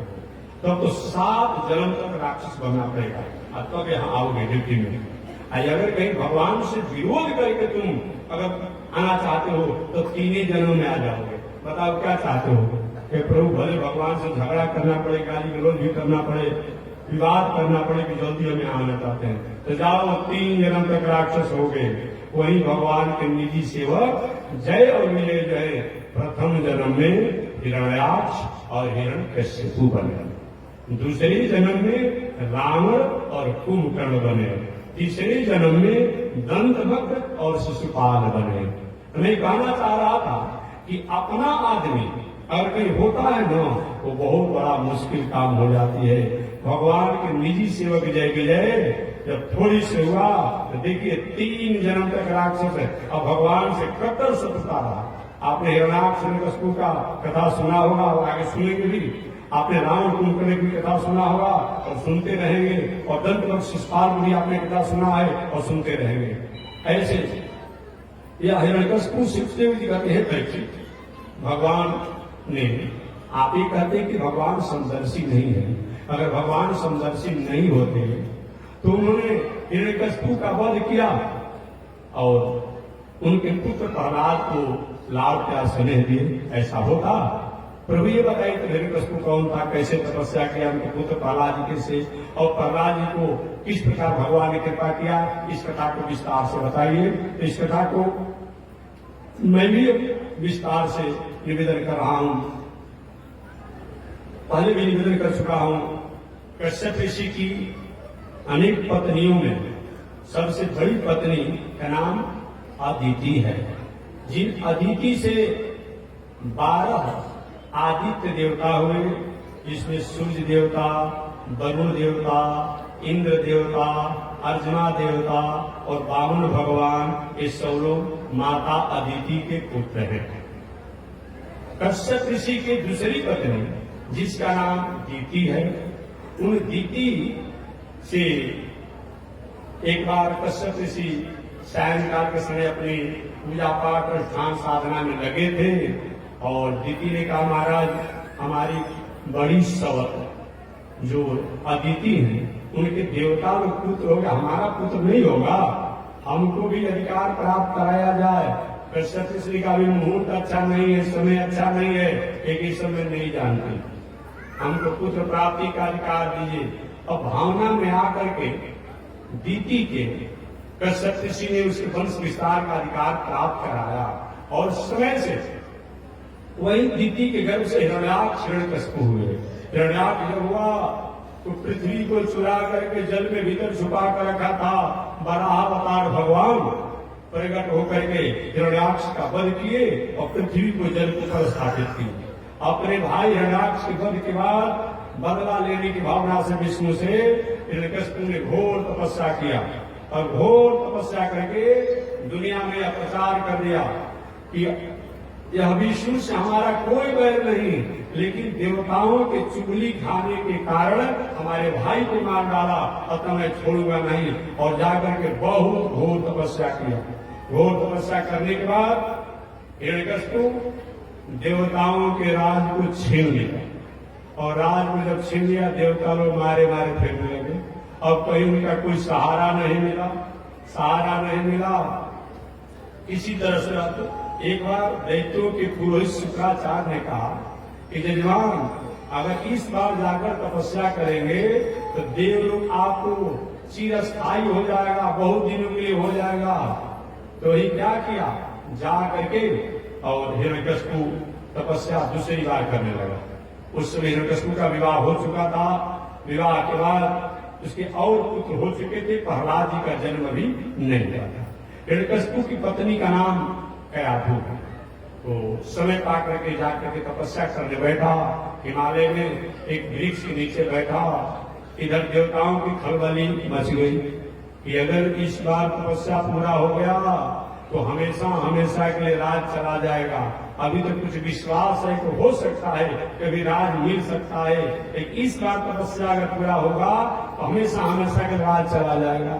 तो 7 जन्म तक राक्षस बनना पड़ेगा, तब यहाँ आओगे ड्यूटी में। अगर कहीं भगवान से विरोध करके तुम अगर आना चाहते हो तो 3 जन्म में आ जाओगे। बताओ क्या चाहते हो? कि प्रभु भले भगवान से झगड़ा करना पड़े, गाली गलौज भी करना पड़े, विवाद करना पड़े कि जल्दी हमें आना चाहते हैं, तो जाओ 3 जन्म तक राक्षस हो गए। वही भगवान के निजी सेवक जय और विजय जो है प्रथम जन्म में हिरण्याक्ष और हिरण्यकशिपु बने, दूसरे जन्म में रावण और कुंभकर्ण बने, तीसरे जन्म में दंतभक्त और शिशुपाल बने। मैं कहना चाह रहा था कि अपना आदमी अगर कहीं होता है ना वो बहुत बड़ा मुश्किल काम हो जाती है। भगवान के निजी सेवक जय विजय जब थोड़ी से हुआ तो देखिए 3 जन्म तक राक्षस है। अब भगवान से कट्टर शत्रुता रहा। आपने हिरण्याक्ष हिरण्यकशिपु का कथा सुना होगा और आगे सुनेंगे भी। आपने रावण कुंभकर्ण की कथा सुना होगा और सुनते रहेंगे, और दंतभक्त शिशुपाल की भी आपने कथा सुना है और सुनते रहेंगे। ऐसे यह हिरण्यकशिपु सुखदेव जी कहते हैं परीक्षित, भगवान ने आप ही कहते हैं कि भगवान समदर्शी नहीं है। अगर भगवान समदर्शी नहीं होते तो उन्होंने हिरण्यकशिपु का वध किया और उनके पुत्र प्रहलाद को लाभ क्या स्नेह दिए, ऐसा होता? प्रभु ये बताइए तो हिरण्यकशिपु कौन था, कैसे तपस्या किया उनके पुत्र प्रहलाद जी से, और प्रहलाद जी को किस प्रकार भगवान ने कृपा किया, इस कथा को विस्तार से बताइए। इस कथा को मैं भी विस्तार से निवेदन कर रहा हूं, पहले भी निवेदन कर चुका हूं। कश्यप ऋषि की अनेक पत्नियों में सबसे बड़ी पत्नी का नाम अदिति है। जिन अदिति से 12 आदित्य देवता हुए, जिसमें सूर्य देवता, वरुण देवता, इंद्र देवता, अर्जुना देवता और वामन भगवान, ये सब लोग माता अदिति के पुत्र हैं। कश्यप ऋषि की दूसरी पत्नी जिसका नाम दीति है, उन दीति से एक बार कश्यप ऋषि सायंकाल के समय अपनी पूजा पाठ और ध्यान साधना में लगे थे और दीति ने कहा, महाराज हमारी बड़ी सवत जो अदिति है उनके देवता लोग पुत्र होगा, हमारा पुत्र नहीं होगा, हमको भी अधिकार प्राप्त कराया जाए। कश्यप ऋषि का भी मुहूर्त अच्छा नहीं है, समय अच्छा नहीं है, एक ही समय नहीं जानते, हमको पुत्र प्राप्ति का अधिकार दीजिए। और भावना में आकर के दीति के कश्यप ऋषि ने उसके वंश विस्तार का अधिकार प्राप्त कराया और समय से वही दीति के गर्भ से हिरण्याक्ष हिरण्यकश्यप हुए। हिरण्याक्ष जब हुआ तो पृथ्वी को चुरा करके जल में भीतर छुपा कर रखा था वराह अवतार भगवान प्रकट होकर के हिरण्याक्ष का वध किए और पृथ्वी को जल पर स्थापित की। अपने भाई हिरण्याक्ष के वध के बाद बदला लेने की भावना से विष्णु से हिरण्यकश्यप ने घोर तपस्या किया और घोर तपस्या करके दुनिया में प्रचार कर दिया कि यह विष्णु से हमारा कोई बैर नहीं, लेकिन देवताओं के चुगली खाने के कारण हमारे भाई को मार डाला, अतः मैं छोड़ूंगा नहीं। और जाकर के बहुत घोर तपस्या किया। घोर तपस्या करने के बाद हिरण्यकश्यप देवताओं के राज को छीन लिया और राज को जब छीन लिया देवता लोग मारे मारे फिरने लगे। अब कहीं उनका कोई सहारा नहीं मिला, सहारा नहीं मिला। इसी तरह से एक बार दैत्यों के पुरोहित शुक्राचार्य ने कहा कि जजमान अगर इस बार जाकर तपस्या करेंगे तो देव लोग आपको चिरस्थायी हो जाएगा, बहुत दिनों के लिए हो जाएगा। तो ही क्या किया, जा करके और हिरण्यकश्यप तपस्या दूसरी बार करने लगा। उस समय हिरण्यकश्यप का विवाह हो चुका था। विवाह के बाद उसके और पुत्र हो चुके थे, प्रहलाद जी का जन्म भी नहीं हुआ था। हिरण्यकश्यप की पत्नी का नाम कयाधु है। तो समय पा करके जाकर के तपस्या करने बैठा, हिमालय में एक वृक्ष के नीचे बैठा। इधर देवताओं की खलबली मच गई कि अगर इस बार तपस्या पूरा हो गया तो हमेशा हमेशा के लिए राज चला जाएगा। अभी तो कुछ विश्वास है कि हो सकता है कभी राज मिल सकता है, लेकिन इस बार तपस्या अगर पूरा होगा तो हमेशा हमेशा के राज चला जाएगा।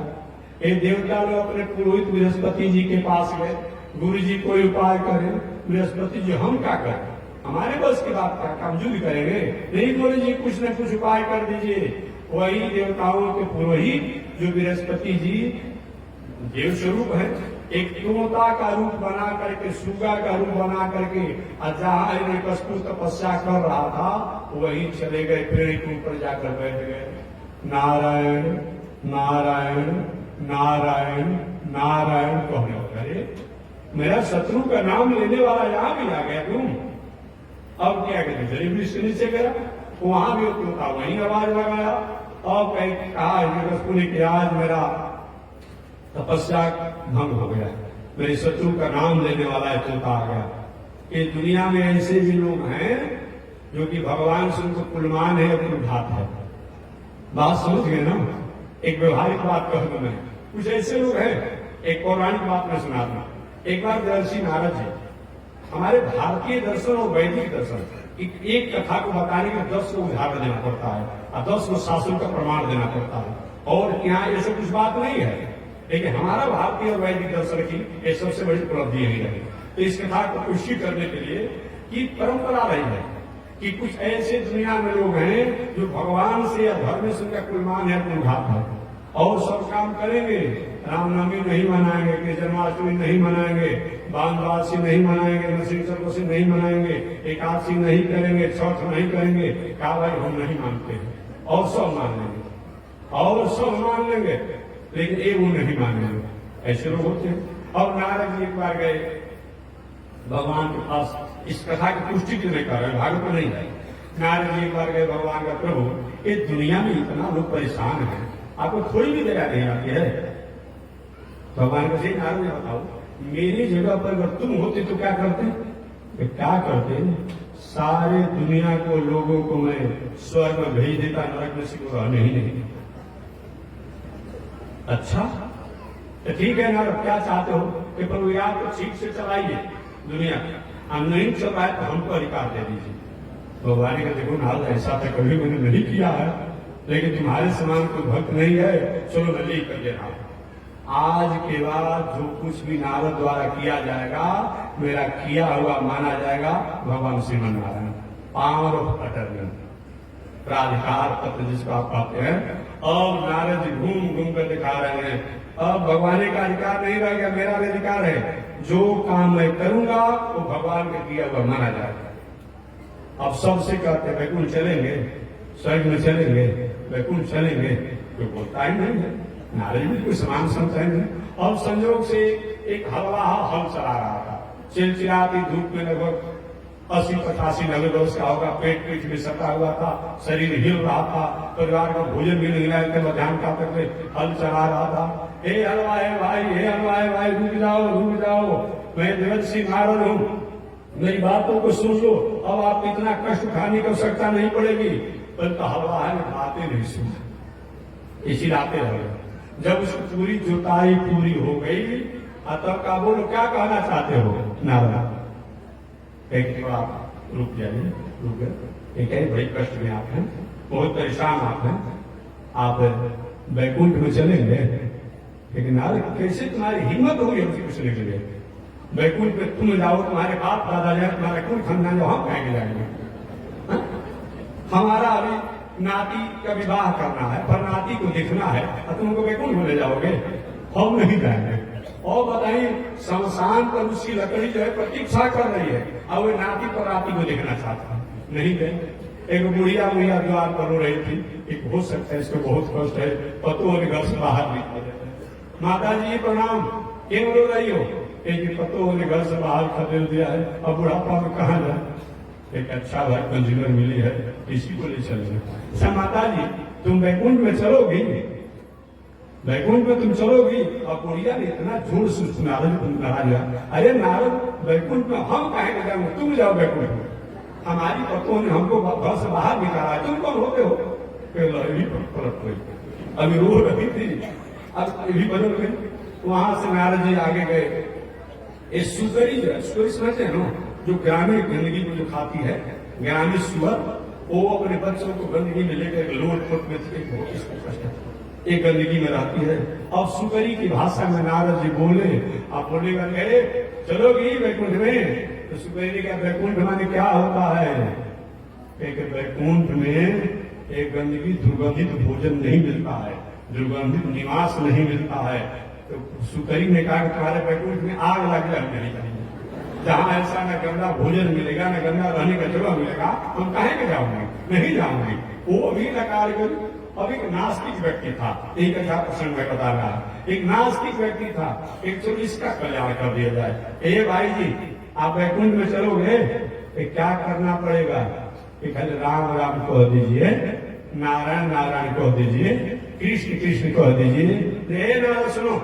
ये देवता लोग अपने पुरोहित बृहस्पति जी के पास गए, गुरु जी कोई उपाय करें। बृहस्पति जी हम क्या करें, हमारे बस की बात क्या, कमजोरी करेंगे नहीं, बोले जी कुछ न कुछ उपाय कर दीजिए। वही देवताओं के पुरोहित जो बृहस्पति जी देव स्वरूप है, एक तोता का रूप बना करके, सुगा का रूप बना करके जहां हिरण्यकश्यप तपस्या कर रहा था वही चले गए, पेड़ के ऊपर जाकर बैठ गए। नारायण नारायण नारायण नारायण कहने लगे। मेरा शत्रु का नाम लेने वाला यहां भी आ गया तुम। अब क्या कहते, जली वृक्ष नीचे गया, वहां भी तोता वहीं आवाज लगाया। अब कहा हिरण्यकश्यप ने कि आज मेरा तपस्या भंग हो गया, मेरे शत्रु का नाम लेने वाला है तोता आ गया। ये दुनिया में ऐसे भी लोग हैं जो कि भगवान से उनको कुलमान है, कुलघात है। बात समझ गए ना। एक व्यवहारिक बात कह दो मैं, कुछ ऐसे लोग हैं। एक पौराणिक बात मैं सुना दूं। एक बार देवर्षि नारद जी, हमारे भारतीय दर्शन और वैदिक दर्शन एक कथा को बताने में 10 को उदाहरण देना पड़ता है और 10 को शास्त्रों का प्रमाण देना पड़ता है। और यहाँ ऐसा कुछ बात नहीं है, लेकिन हमारा भारतीय और वैदिक दर्शन की ये सबसे बड़ी उपलब्धि यही रही। तो इस कथा को पुष्टि करने के लिए कि परंपरा रही है कि कुछ ऐसे दुनिया में लोग हैं जो भगवान से या धर्म से उनका कुलमान है, कुलघात है और सब काम करेंगे। रामनवमी नहीं मनाएंगे, कृष्ण जन्माष्टमी नहीं मनाएंगे, बांधवासी नहीं मनाएंगे, नरसिंह चतुर्थी नहीं मनाएंगे, एकादशी नहीं करेंगे, छठ नहीं करेंगे। कहा भाई हम नहीं मानते हैं और सब मान लेंगे और सब मान लेंगे, लेकिन ये वो नहीं मानेंगे। ऐसे लोग होते हैं। और नारद जी एक बार गए भगवान के पास इस कथा की पुष्टि क्यों नहीं कर रहे, भागवत में नहीं है। नारद जी एक बार गए भगवान का, प्रभु ये दुनिया में इतना लोग परेशान है, आपको थोड़ी भी दया नहीं आती है। भगवान को सही नारद ने बताओ, मेरी जगह पर अगर तुम होते तो क्या करते? क्या करते? सारे दुनिया को लोगों को मैं स्वर्ग में भेज देता, नरक में किसी को रहने ही नहीं। अच्छा तो ठीक है नारद, क्या चाहते हो कि प्रभु या तो ठीक से चलाइए दुनिया, हम नहीं चल रहा है तो हमको अधिकार दे दीजिए। भगवान ने कहा देखो नारद, ऐसा तो कभी मैंने नहीं किया है, लेकिन तुम्हारे समान कोई भक्त नहीं है, चलो मैं ली कर दे रहा हूं। आज के बाद जो कुछ भी नारद द्वारा किया जाएगा मेरा किया हुआ माना जाएगा। भगवान Shriman Narayan power of attorney, प्राधिकार पत्र जिसको आप पाते हैं। अब नारद जी घूम घूम कर दिखा रहे हैं, अब भगवान का अधिकार नहीं रह गया, मेरा भी अधिकार है। जो काम मैं करूंगा वो भगवान का किया हुआ माना जाएगा। अब सबसे कहते हैं वैकुंठ चलेंगे, स्वर्ग में चलेंगे, वैकुंठ चलेंगे, कोई बोलता ही नहीं है। नारद जी कोई समान समझता ही नहीं। अब संयोग से एक हलवा हल चला रहा था, चिलचिलाती धूप में लगभग 80-85 90 वर्ष का होगा, पेट पीठ में सटा हुआ था, शरीर हिल रहा था, परिवार का भोजन भी नहीं मिला, मध्यान्ह का तक हल चला रहा था। हे हलवाए भाई, हे हलवाए भाई, रुक जाओ रुक जाओ, मैं देवर्षि नारद हूं, मेरी बातों को सुन लो, अब आप इतना कष्ट उठाने की आवश्यकता नहीं पड़ेगी। परंतु हलवाए ने बातें नहीं सुना, इसी लाते रहे। जब उसकी पूरी जुताई पूरी हो गई, तब का बोलो क्या कहना चाहते हो नारद? एक थोड़ा रुक जाइए, रुक गए। एक है बड़े कष्ट में आप हैं, बहुत परेशान आप हैं, आप वैकुंठ में चलेंगे, लेकिन नारद कैसे तुम्हारी हिम्मत होगी हमसे पूछने के लिए? वैकुंठ में तुम जाओ, तुम्हारे बाप दादा जाए, तुम्हारे कुल खानदान जाओ, हम कहेंगे जाएंगे? हमारा अभी नाती का विवाह करना है, पर नाती को देखना है, और तुमको वैकुंठ में ले जाओगे? हम नहीं जाएंगे। और बताइए, शमशान पर उसकी लकड़ी जो है प्रतीक्षा कर रही है, और वो नाती पर नाती को देखना चाहता है, नहीं गए। एक बुढ़िया बुढ़िया द्वार पर रो रही थी, एक हो सकता है इसको बहुत कष्ट है, पतों ने घर से बाहर निकल, माता जी प्रणाम, क्यों रो रही हो? एक पतों ने घर से बाहर खदेड़ दिया है, अब बुढ़ापा में कहाँ जाए? एक अच्छा भाई कंज्यूमर मिली है, इसी को ले चलेंगे। अच्छा माता जी तुम वैकुंठ में चलोगी, वैकुंठ में तुम चलोगी? और बुढ़िया ने इतना जोर से नारद, अरे नारद वैकुंठ में हम कहेंगे जाऊंगे, तुम जाओ वैकुंठ में, हमारी पतों ने हमको घर से बाहर निकाला, तुम कौन होते हो? पलट गई, अभी रो रही थी, अब भी बदल गई। वहां से नारद जी आगे गए। ये सुकरी जो है, सुकरी समझते हैं ना, जो ग्रामीण गंदगी को जो खाती है, ग्रामीण सुअर, वो अपने बच्चों को गंदगी में लेकर लोट पोट में एक गंदगी में रहती है। अब सुकरी की भाषा में नारद जी बोले, आप बोलेगा अरे चलोगी वैकुंठ में? तो सुकरी का वैकुंठ माने क्या होता है? एक वैकुंठ में एक गंदगी दुर्गंधित भोजन नहीं मिलता है, दुर्गंधित निवास नहीं मिलता है। तो सुकरी ने कहा तुम्हारे वैकुंठ में आग लग जाए, नहीं जाएंगे, जहां ऐसा न गंदा भोजन मिलेगा न गंदा रहने का जगह मिलेगा, हम कहेंगे जाऊंगे, नहीं जाऊंगी। वो अभी नकार गई। अब एक नास्तिक व्यक्ति था, एक अच्छा प्रसंग में बता रहा, एक नास्तिक व्यक्ति था, एक तो इसका कल्याण कर दिया जाए। ए भाई जी आप वैकुंठ में चलोगे, क्या करना पड़ेगा? खाली राम राम कह दीजिए, नारायण नारायण कह दीजिए, कृष्ण कृष्ण कह दीजिए। नारद सुनो,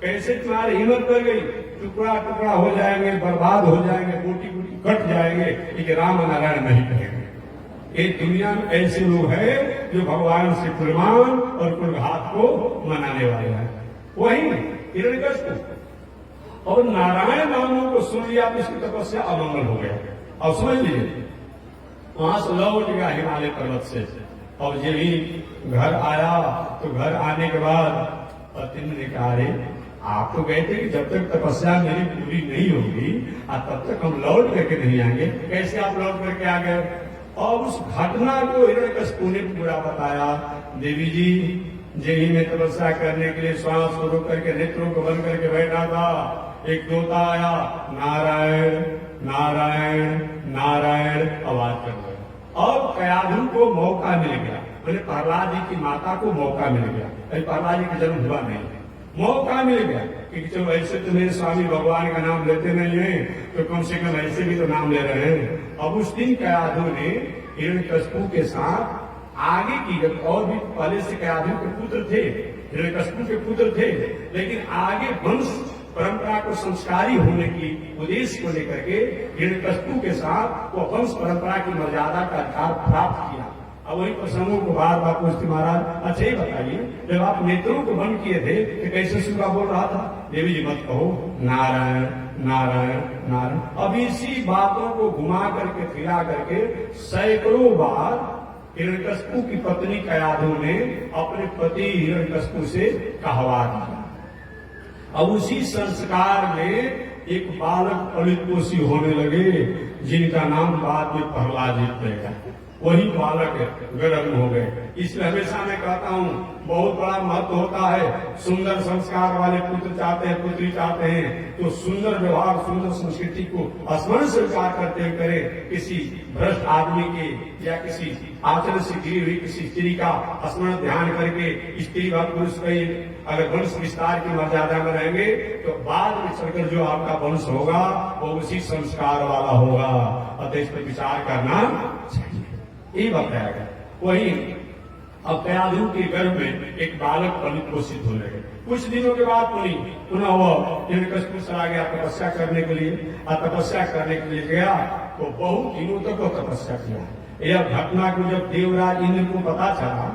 कैसे तुम्हारी हिम्मत कर गई? टुकड़ा टुकड़ा हो जाएंगे, बर्बाद हो जाएंगे, बूटी बूटी कट जाएंगे, लेकिन राम नारायण नहीं कहेंगे। एक दुनिया में ऐसे लोग हैं जो भगवान से कुर्बान और कुर्घात को मनाने वाले हैं। वही हिरण्यकश्यप और नारायण नामों को सुन लिया तो इसकी तपस्या अमंगल हो गया। और समझ लीजिए वहां से लौट गया हिमालय पर्वत से, और जब ही घर आया तो घर आने के बाद पत्नी ने कहा अरे आप तो गए थे कि जब तक तपस्या मेरी पूरी नहीं होगी तब तक हम लौट करके नहीं आएंगे, कैसे आप लौट करके आ गए? और उस घटना को हिरण्यकश्यप ने पूरा बताया। देवी जी जेही में तपस्या करने के लिए श्वास को रोक करके नेत्रों को बंद करके बैठा था, एक तोता आया, नारायण नारायण नारायण आवाज कर रहा। और कयाधु को मौका मिल गया, मैंने प्रहलाद जी की माता को मौका मिल गया। प्रहलाद जी का जन्म हुआ नहीं, मौका मिल गया कि चलो ऐसे तो मेरे स्वामी भगवान का नाम लेते नहीं है, तो कम से कम ऐसे भी तो नाम ले रहे हैं। अब उस दिन कयाधु ने हिरण्यकशिपु के साथ आगे की, जब और भी पहले से कयाधु के पुत्र थे, हिरण्यकशिपु के पुत्र थे, लेकिन आगे वंश परंपरा को संस्कारी होने की उद्देश्य को लेकर के हिरण्यकशिपु के साथ वो वंश परंपरा की मर्यादा का अधिकार प्राप्त किया। अब वही प्रसंगों को बार बार पूछते, महाराज अच्छा ही बताइए, जब आप नेत्रों को बंद किए थे तो कैसे सुगा बोल रहा था? देवी जी मत कहो नारायण नारायण नारायण। अब इसी बातों को घुमा करके फिरा करके सैकड़ों बार हिरण्यकशिपु की पत्नी कयाधु ने अपने पति हिरण्यकशिपु से कहवा दिया। अब उसी संस्कार में एक बालक पलित पोषी होने लगे, जिनका नाम बाद में प्रहलाद जी पड़ेगा। वही बालक गर्भ हो गए। इसलिए हमेशा मैं कहता हूँ बहुत बड़ा महत्व होता है। सुंदर संस्कार वाले पुत्र चाहते हैं, पुत्री चाहते हैं, तो सुंदर व्यवहार, सुंदर संस्कृति को स्मरण स्वीकार करते हुए करें। किसी भ्रष्ट आदमी के या किसी आचरण से गिरी हुई किसी स्त्री का स्मरण ध्यान करके स्त्री व पुरुष का अगर वंश विस्तार की मर्यादा में रहेंगे तो बाद में चलकर जो आपका वंश होगा वो उसी संस्कार वाला होगा। अतः इस पर विचार करना चाहिए। ये बताया गया। वही अब कयाधु के गर्भ में एक बालक पलित पोषित होने लगे। कुछ दिनों के बाद पुनः वो हिरण्यकशिपु चला गया तपस्या करने के लिए, और तपस्या करने के लिए गया तो बहुत दिनों तक वो तपस्या किया। यह घटना को जब देवराज इंद्र को पता चला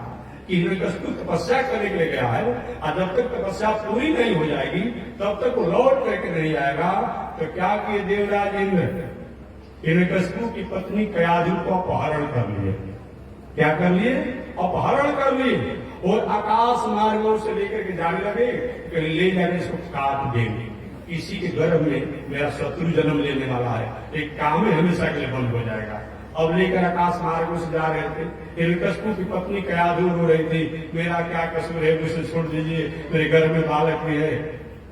कि हिरण्यकशिपु तपस्या करने के लिए गया है और जब तक तपस्या पूरी नहीं हो जाएगी तब तक वो लौट करके नहीं आएगा, तो क्या किए देवराज इंद्र? हिरण्यकशिपु की पत्नी कयाधु को अपहरण कर लिए। क्या कर लिए? अपहरण कर लिए और आकाश मार्गों से लेकर के जाने लगे कि ले जाने इसको काट देंगे, किसी के गर्भ में मेरा शत्रु जन्म लेने वाला है, एक काम में हमेशा के लिए बंद हो जाएगा। अब लेकर आकाश मार्गों से जा रहे थे। हिरण्यकशिपु की पत्नी कयाधु रो रही थी, मेरा क्या कसूर है, मुझे छोड़ दीजिए, मेरे घर में बालक भी है।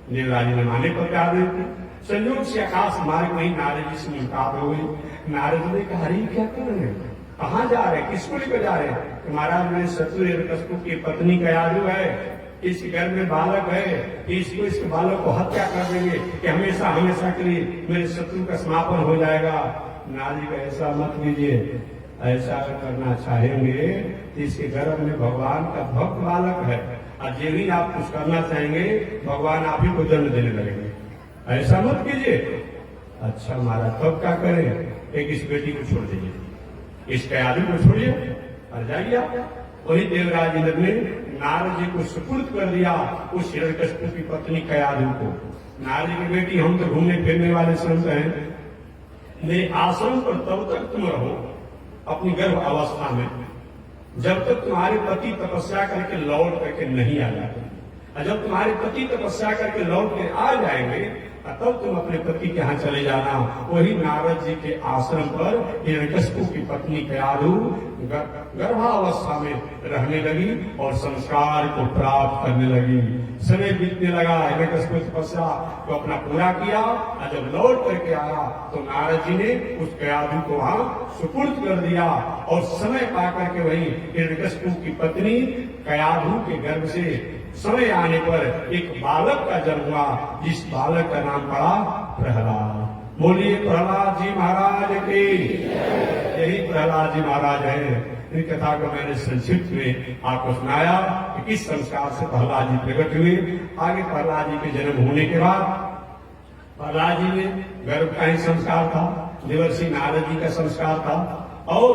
देवराज ने माने पर क्या देते। संयोग से आकाश मार्ग में ही नारद जी से मुलाकात हो गई। नारद ने कहा, अरे क्या कर रहे हैं, कहाँ जा रहे हैं, किसको लेकर जा रहे हैं? तो महाराज मेरे शत्रु हिरण्यकशिपु की पत्नी कयाधु है, इसके घर में बालक है, इसको इसके बालक को हत्या कर देंगे कि हमेशा हमेशा के लिए मेरे शत्रु का समापन हो जाएगा। नारद जी का ऐसा मत कीजिए, ऐसा करना चाहेंगे तो इसके गर्भ में भगवान का भक्त बालक है, और जो भी आप कुछ करना चाहेंगे भगवान आप ही को दंड देने लगेंगे, ऐसा मत कीजिए। अच्छा महाराज तब क्या करें? एक इस बेटी को छोड़ दीजिए, इस कयाधु को छोड़िए और जाइए आप। वही देवराज इंद्र ने नारद जी को सुपुर्द कर दिया उस हिरण्यकशिपु की पत्नी कयाधु को। नारद जी की बेटी, हम तो घूमने फिरने वाले संत हैं, मेरे आश्रम पर तब तक तुम रहो अपनी गर्भ अवस्था में जब तक तुम्हारे पति तपस्या करके लौट करके नहीं आ जाते, और जब तुम्हारे पति तपस्या करके लौट के आ जाएंगे तब तुम अपने पति के यहाँ चले जाना। वही नारद जी के आश्रम पर हिरण्यकशिपु की पत्नी कयाधु गर्भावस्था में रहने लगी और संस्कार को प्राप्त करने लगी। समय बीतने लगा, हिरण्यकशिपु तपस्या को अपना पूरा किया, और जब लौट करके आया तो नारद जी ने उस कयाधु को वहां सुपुर्द कर दिया। और समय पा करके वही हिरण्यकशिपु की पत्नी कयाधु के गर्भ से समय आने पर एक बालक का जन्म हुआ, जिस बालक का नाम पड़ा प्रहलाद। बोलिए प्रहलाद जी महाराज के। यही प्रहलाद जी महाराज हैं। इन कथा को मैंने संक्षिप्त में आपको सुनाया कि किस संस्कार से प्रहलाद जी प्रकट हुए। आगे प्रहलाद जी के जन्म होने के बाद प्रहलाद जी में गर्भ का ही संस्कार था, देवर्षि नारद जी का संस्कार था, और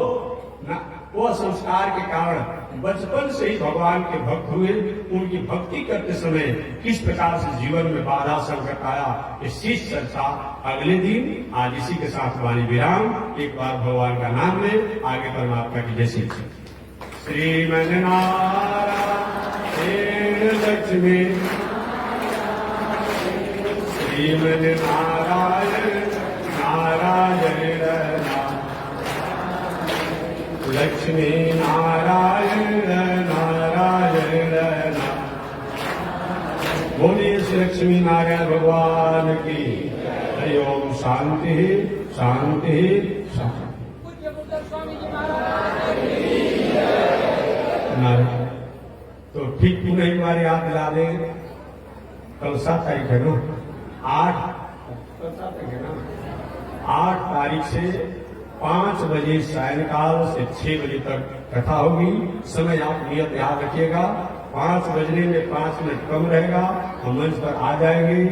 वह संस्कार के कारण बचपन से ही भगवान के भक्त हुए। उनकी भक्ति करते समय किस प्रकार से जीवन में बाधा संकट आया, इस चर्चा अगले दिन। आज इसी के साथ वाणी विराम। एक बार भगवान का नाम ले, आगे परमात्मा की जय श्री श्रीमन नारायण लक्ष्मी श्रीमन नारायण नारायण लक्ष्मी नारायण नारायण। बोलिए श्री लक्ष्मी नारायण भगवान की। हरि ओम। शांति शांति शांति। नारायण। तो ठीक पुनः एक बार याद दिला दें कल 7 तारीख है ना, 7 तारीख है ना, 8 तारीख से 5 बजे सायंकाल से 6 बजे तक कथा होगी। समय आप नियत याद रखिएगा, 5 बजने में 5 मिनट कम रहेगा, हम मंच पर आ जाएंगे।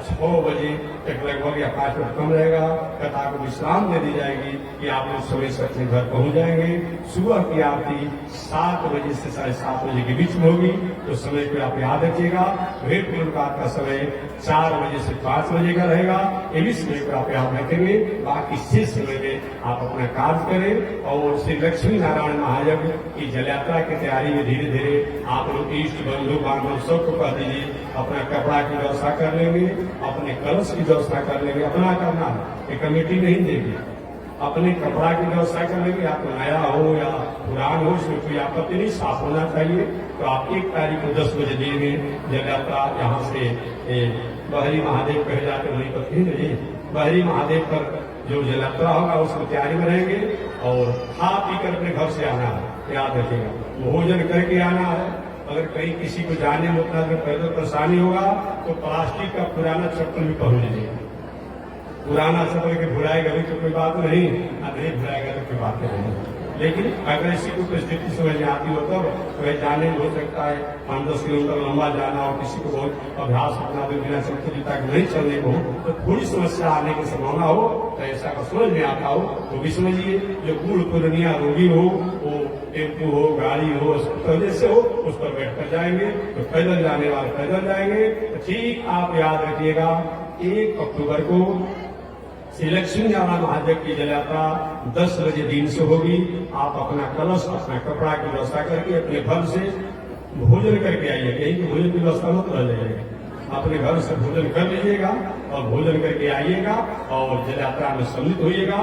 6 बजे तक लगभग या 5 मिनट कम रहेगा, कथा को विश्राम दे दी जाएगी कि आप लोग समय से अपने घर पहुंच जाएंगे। सुबह की आरती 7 बजे से 7:30 बजे के बीच में होगी, तो समय को आप याद रखिएगा। भेंट मुलाकात का समय 4 बजे से 5 बजे का रहेगा, ये भी समय को आप याद रखेंगे। बाकी शेष समय में आप अपना कार्य करें और श्री लक्ष्मी नारायण महायज्ञ की जल यात्रा की तैयारी में धीरे धीरे आप लोग इष्ट बंधु बांधव सबको कह दीजिए, अपना कपड़ा की व्यवस्था कर लेंगे, अपने कलश की व्यवस्था कर लेंगे। अपना करना ये कमेटी नहीं देगी, अपने कपड़ा की व्यवस्था कर लेंगे। आप नया हो या पुरान हो, इसमें कोई आपत्ति नहीं, साफ होना चाहिए। तो आप 1 तारीख को 10 बजे देंगे जल यात्रा। यहाँ से बहरी महादेव कहे जाते वहीं पर नहीं, बहरी महादेव पर जो जल यात्रा होगा उसको तैयारी में रहेंगे और खा पी कर अपने घर से आना है, याद रखिएगा। भोजन करके आना है। अगर कहीं किसी को जाने में उतना अगर पैदल परेशानी होगा तो प्लास्टिक का पुराना चप्पल भी पहन लीजिएगा। पुराना चप्पल के भुलाएगा भी तो कोई बात नहीं, नहीं भुलाएगा तो कोई बात नहीं। लेकिन अगर इसी को परिस्थिति समझ में आती हो तो वह जाने में हो सकता है 5-10 किलोमीटर लंबा जाना और किसी को बहुत अभ्यास अपना तो बिना चप्पल जूता के नहीं चलने को तो थोड़ी समस्या आने की संभावना हो, तो ऐसा का समझ में आता हो तो भी समझिए। जो बूढ़ पुरानिया रोगी हो, वो टेम्पू हो, गाड़ी हो, स्कूटर जैसे हो, उस पर बैठ कर जाएंगे। तो पैदल जाने वाले पैदल जाएंगे। तो ठीक आप याद रखिएगा, 1 अक्टूबर को श्री लक्ष्मी नारायण महादेव की जल यात्रा 10 बजे दिन से होगी। आप अपना कलश, अपना कपड़ा की व्यवस्था करके अपने घर से भोजन करके आइए। कहीं की भोजन की व्यवस्था मत रह जाएगा, अपने घर से भोजन कर लीजिएगा और भोजन करके आइएगा और जल यात्रा में सम्मिलित होइएगा।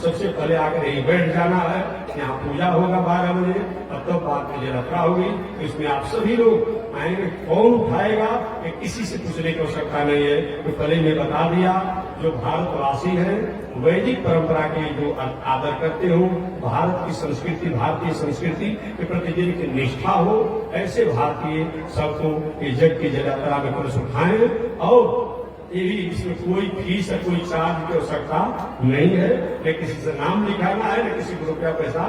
सबसे पहले आकर यहीं बैठ जाना है, यहाँ पूजा होगा 12 बजे, और तब बाद में जल यात्रा होगी। इसमें आप सभी लोग आएंगे। कौन उठाएगा ये किसी से पूछने की आवश्यकता नहीं है, तो पहले मैं बता दिया। जो भारतवासी है वैदिक परंपरा के जो आदर करते हो, भारत की संस्कृति, भारतीय संस्कृति के प्रति जिनकी निष्ठा हो, ऐसे भारतीय सबको इस जग की जल यात्रा में कलश उठाएं। और ये भी इसमें कोई फीस या कोई चार्ज की आवश्यकता नहीं है, न किसी से नाम लिखाना है, न किसी को रुपया पैसा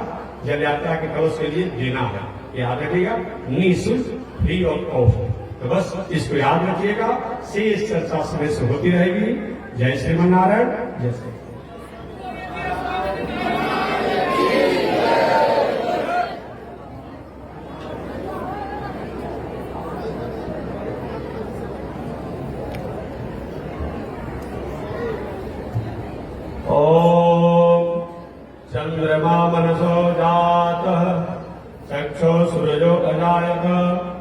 जल यात्रा के कलश के लिए देना है। याद रखिएगा, निःशुल्क, फ्री ऑफ कॉस्ट। तो बस इसको याद रखिएगा। शेष चर्चा समय से होती रहेगी। जय श्रीमन नारायण, जय श्री। चंद्रमा मनसो जातः चक्षो सूरजो अजायत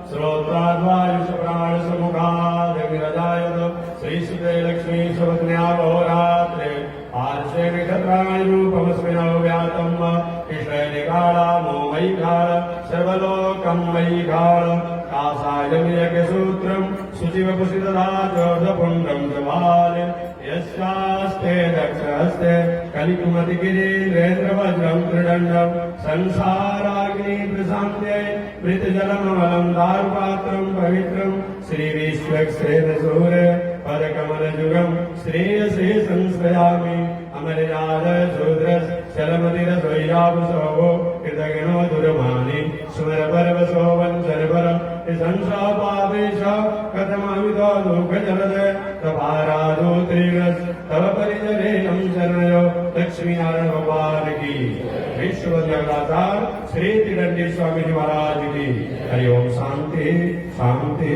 श्रोत्राद्वायुष प्राणस मुखादग्निरजायत श्रीसुते लक्ष्मी स्वज्ञावहोरात्रे आर्षे नक्षत्राणि रूपमस्मिनो व्यातम् कृष्णनिकाळामो मयि काळ सर्वलोकं मयि काळ कासायं यज्ञसूत्रं शुचिवपुषि ददाचोर्धपुण्ड्रं जवाल यस्यास्ते दक्षहस्ते कलिकुमतिगिरीन्द्रेन्द्रवज्रं त्रिदण्डं संसाराग्नि प्रशान्त्यै मृतजलममलं दारुपात्रं पवित्रं श्रीविश्वक्सेन सूर्य पदकमलयुगं श्रेयसे संश्रयामि अमरजात शूद्रस् चलमतिरसोयावसो कृतगणो दुर्मानि स्मरपर्वसो वञ्चनपरं संसापादेश कथमविदो लोकजलद तवाराधो त्रिगस् तव परिजनेयं शरणयो लक्ष्मीनारायण भगवान की विश्ववंदनाचार श्री त्रिदंडी स्वामी जी महाराज की। हरि ओम। शांति शांति।